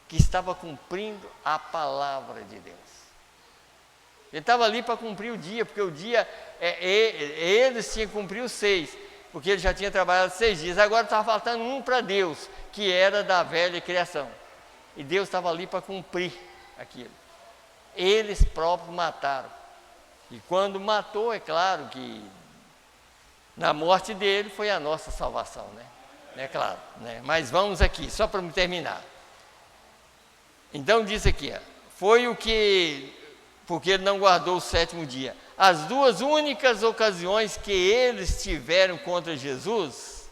Speaker 1: que estava cumprindo a palavra de Deus. Ele estava ali para cumprir o dia, porque o dia, eles tinham que cumprir os 6, porque ele já tinha trabalhado 6 dias. Agora estava faltando um para Deus, que era da velha criação. E Deus estava ali para cumprir aquilo. Eles próprios mataram. E quando matou, é claro que na morte dele foi a nossa salvação, né? É claro, né? Mas vamos aqui, só para terminar. Então diz aqui, foi porque ele não guardou o sétimo dia. As 2 únicas ocasiões que eles tiveram contra Jesus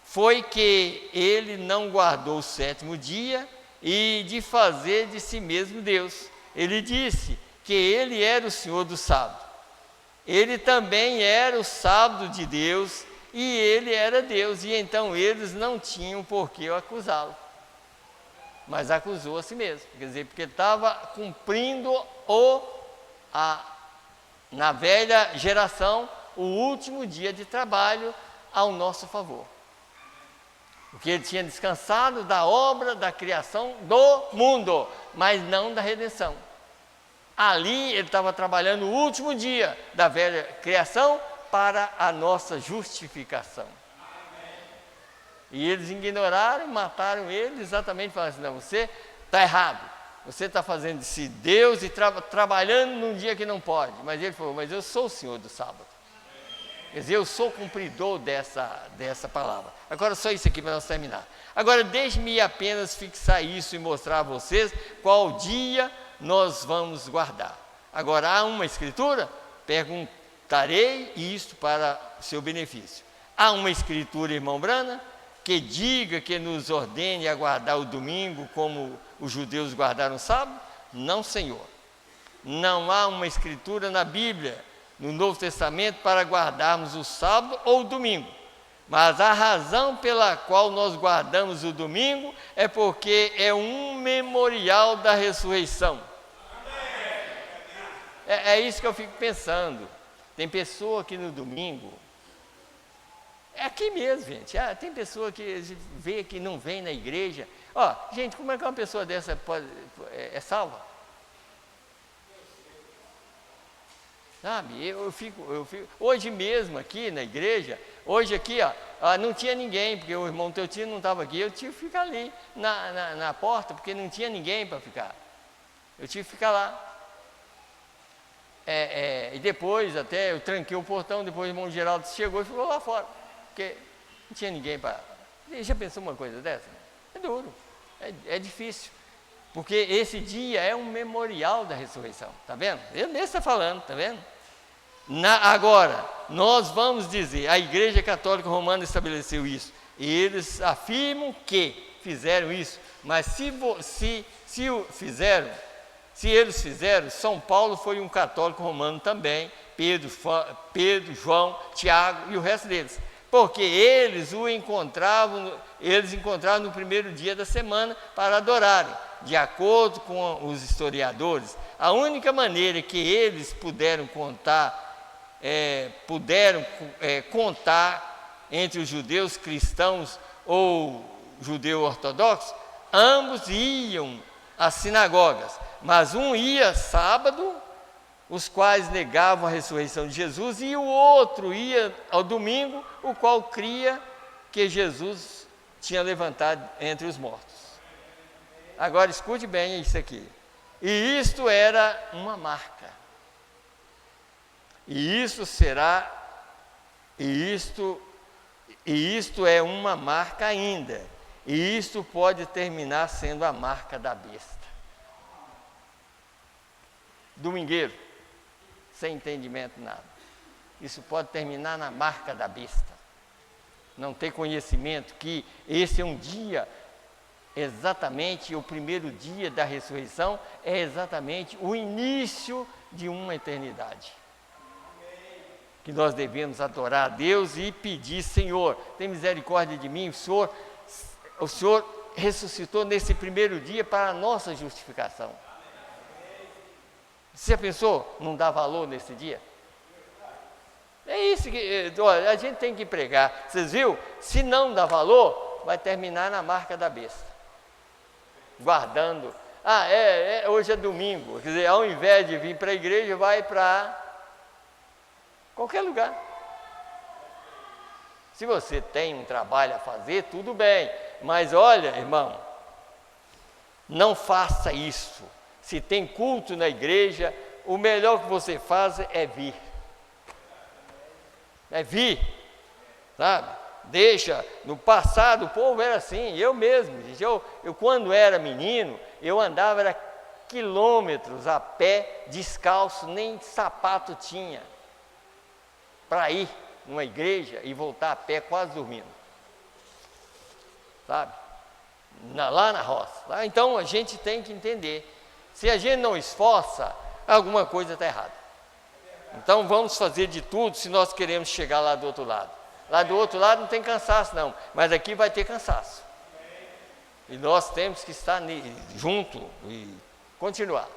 Speaker 1: foi que ele não guardou o sétimo dia e de fazer de si mesmo Deus. Ele disse que ele era o Senhor do sábado. Ele também era o sábado de Deus e ele era Deus, e então eles não tinham por que acusá-lo. Mas acusou a si mesmo, quer dizer, porque ele estava cumprindo na velha geração o último dia de trabalho ao nosso favor. Porque ele tinha descansado da obra da criação do mundo, mas não da redenção. Ali ele estava trabalhando o último dia da velha criação para a nossa justificação. E eles ignoraram, mataram ele, exatamente falando assim, não, você está errado, você está fazendo de si Deus e trabalhando num dia que não pode. Mas ele falou, mas eu sou o Senhor do sábado. Quer dizer, eu sou cumpridor dessa palavra. Agora só isso aqui para nós terminar. Agora deixe-me apenas fixar isso e mostrar a vocês qual dia nós vamos guardar. Agora há uma escritura? Perguntarei isto para seu benefício. Há uma escritura, irmão Brana, que diga, que nos ordene a guardar o domingo como os judeus guardaram o sábado? Não, Senhor. Não há uma escritura na Bíblia, no Novo Testamento, para guardarmos o sábado ou o domingo. Mas a razão pela qual nós guardamos o domingo é porque é um memorial da ressurreição. É isso que eu fico pensando. Tem pessoa que no domingo, é aqui mesmo, gente. Tem pessoa que vê que não vem na igreja. Gente, como é que uma pessoa dessa é salva? Sabe, eu fico. Hoje mesmo aqui na igreja, hoje aqui, não tinha ninguém, porque o irmão Teotino não estava aqui. Eu tive que ficar ali na porta, porque não tinha ninguém para ficar. Eu tive que ficar lá. E depois até eu tranquei o portão, depois o irmão Geraldo chegou e ficou lá fora, porque não tinha ninguém para. Já pensou uma coisa dessa? É duro, é difícil, porque esse dia é um memorial da ressurreição, tá vendo? Ele mesmo está falando, tá vendo? Agora, nós vamos dizer, a Igreja Católica Romana estabeleceu isso, e eles afirmam que fizeram isso, mas se eles fizeram, São Paulo foi um católico romano também, Pedro, João, Tiago e o resto deles, porque eles encontraram no primeiro dia da semana para adorarem. De acordo com os historiadores, a única maneira que eles puderam contar entre os judeus cristãos ou judeu ortodoxo, ambos iam às sinagogas, mas um ia sábado, os quais negavam a ressurreição de Jesus, e o outro ia ao domingo, o qual cria que Jesus tinha levantado entre os mortos. Agora escute bem isso aqui. E isto era uma marca. E isto é uma marca ainda. E isto pode terminar sendo a marca da besta. Domingueiro, sem entendimento nada. Isso pode terminar na marca da besta. Não ter conhecimento que esse é um dia, exatamente o primeiro dia da ressurreição, é exatamente o início de uma eternidade. Que nós devemos adorar a Deus e pedir: Senhor, tem misericórdia de mim, o Senhor ressuscitou nesse primeiro dia para a nossa justificação. Você já pensou não dar valor nesse dia? É isso que a gente tem que pregar. Vocês viram? Se não dá valor, vai terminar na marca da besta. Guardando. Hoje é domingo. Quer dizer, ao invés de vir para a igreja, vai para qualquer lugar. Se você tem um trabalho a fazer, tudo bem. Mas olha, irmão, não faça isso. Se tem culto na igreja, o melhor que você faz é vir. Sabe? Deixa, no passado o povo era assim, eu mesmo, eu quando era menino, eu andava quilômetros a pé, descalço, nem sapato tinha, para ir numa igreja e voltar a pé quase dormindo, sabe? Lá na roça. Tá? Então a gente tem que entender, se a gente não esforça, alguma coisa está errada. Então vamos fazer de tudo se nós queremos chegar lá do outro lado. Lá do outro lado não tem cansaço não, mas aqui vai ter cansaço. E nós temos que estar junto e continuar.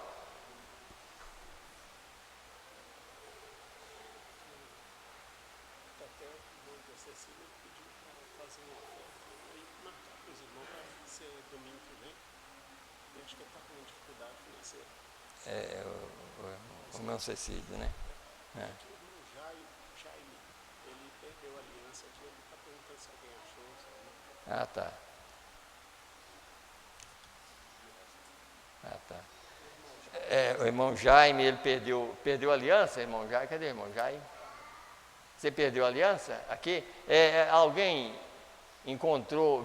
Speaker 1: O irmão Cecílio, né? O irmão Jaime, ele perdeu a aliança aqui, ele está perguntando se alguém achou. Tá. O irmão Jaime, ele perdeu a aliança, irmão Jaime, cadê o irmão Jaime? Você perdeu a aliança? Aqui? Alguém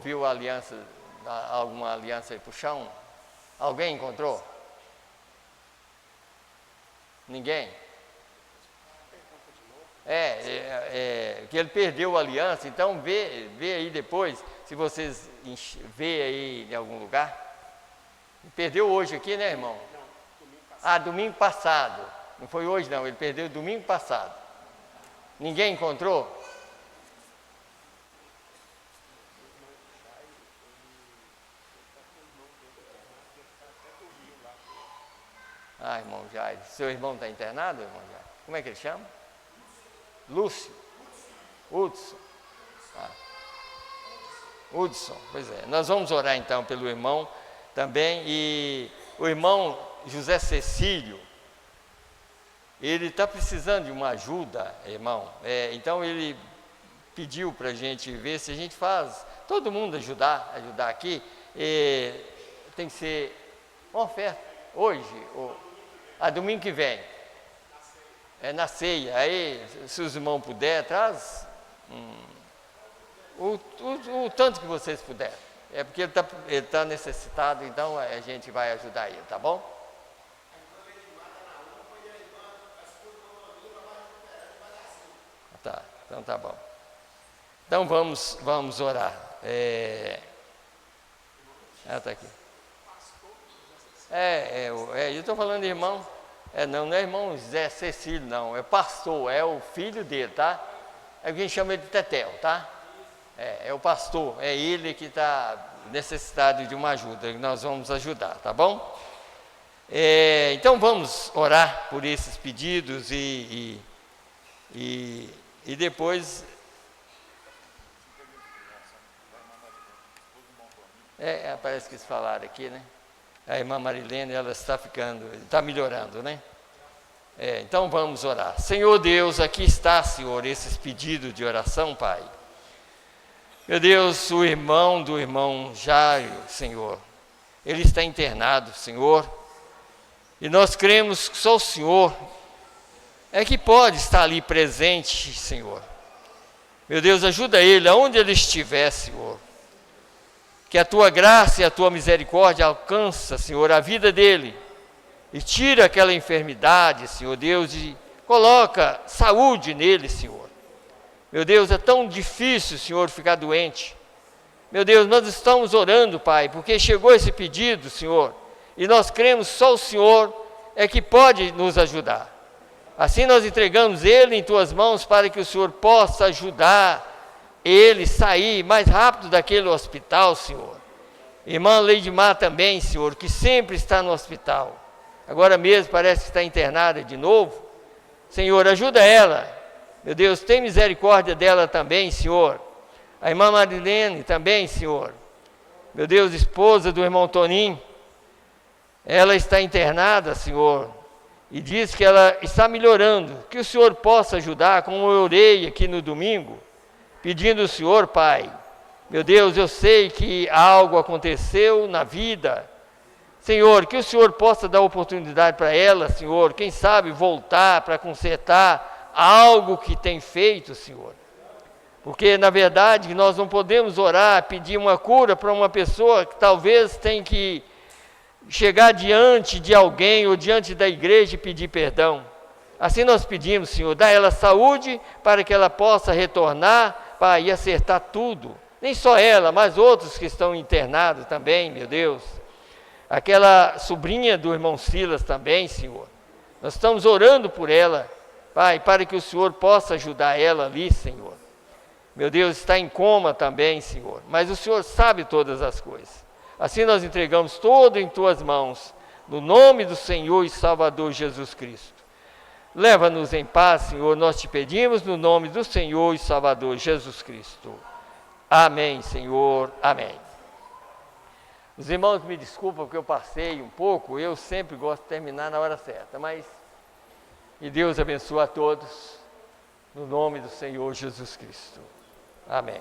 Speaker 1: viu a aliança, alguma aliança aí pro chão? Alguém encontrou? Ninguém? Que ele perdeu a aliança, então vê aí depois, se vocês vê aí em algum lugar. Perdeu hoje aqui, né, irmão? Domingo passado. Não foi hoje não, ele perdeu domingo passado. Ninguém encontrou? Ah, irmão Jair. Seu irmão está internado, irmão Jair? Como é que ele chama? Lúcio. Hudson. Hudson, pois é. Nós vamos orar então pelo irmão também. E o irmão José Cecílio, ele está precisando de uma ajuda, irmão. Então ele pediu para a gente ver se a gente faz, todo mundo ajudar aqui. Tem que ser uma oferta hoje, domingo que vem. Na ceia. Aí, se os irmãos puderem, traz o tanto que vocês puderem. É porque ele tá necessitado, então a gente vai ajudar ele, tá bom? Tá, então tá bom. Então vamos orar. Ela está aqui. Eu estou falando de irmão. Não é irmão Zé Cecílio, não. É pastor, é o filho dele, tá? É quem chama ele de Tetel, tá? É o pastor, é ele que está necessitado de uma ajuda, que nós vamos ajudar, tá bom? Então vamos orar por esses pedidos e depois... parece que eles falaram aqui, né? A irmã Marilene, ela está melhorando, né? Então vamos orar. Senhor Deus, aqui está, Senhor, esses pedidos de oração, Pai. Meu Deus, o irmão do irmão Jairo, Senhor, ele está internado, Senhor, e nós cremos que só o Senhor é que pode estar ali presente, Senhor. Meu Deus, ajuda ele, aonde ele estiver, Senhor. Que a Tua graça e a Tua misericórdia alcança, Senhor, a vida dele e tira aquela enfermidade, Senhor Deus, e coloca saúde nele, Senhor. Meu Deus, é tão difícil, Senhor, ficar doente. Meu Deus, nós estamos orando, Pai, porque chegou esse pedido, Senhor, e nós cremos só o Senhor é que pode nos ajudar. Assim nós entregamos ele em Tuas mãos para que o Senhor possa ajudar ele sair mais rápido daquele hospital, Senhor. Irmã Leidmar também, Senhor, que sempre está no hospital. Agora mesmo parece que está internada de novo. Senhor, ajuda ela. Meu Deus, tem misericórdia dela também, Senhor. A irmã Marilene também, Senhor. Meu Deus, esposa do irmão Toninho. Ela está internada, Senhor. E diz que ela está melhorando. Que o Senhor possa ajudar, como eu orei aqui no domingo, pedindo ao Senhor, Pai. Meu Deus, eu sei que algo aconteceu na vida. Senhor, que o Senhor possa dar oportunidade para ela, Senhor. Quem sabe voltar para consertar algo que tem feito, Senhor. Porque, na verdade, nós não podemos orar, pedir uma cura para uma pessoa que talvez tenha que chegar diante de alguém ou diante da igreja e pedir perdão. Assim nós pedimos, Senhor, dá ela saúde para que ela possa retornar, Pai, e acertar tudo. Nem só ela, mas outros que estão internados também, meu Deus. Aquela sobrinha do irmão Silas também, Senhor. Nós estamos orando por ela, Pai, para que o Senhor possa ajudar ela ali, Senhor. Meu Deus, está em coma também, Senhor, mas o Senhor sabe todas as coisas. Assim nós entregamos tudo em Tuas mãos, no nome do Senhor e Salvador Jesus Cristo. Leva-nos em paz, Senhor, nós te pedimos no nome do Senhor e Salvador Jesus Cristo. Amém, Senhor, amém. Os irmãos me desculpam porque eu passei um pouco, eu sempre gosto de terminar na hora certa, mas que Deus abençoe a todos, no nome do Senhor Jesus Cristo. Amém.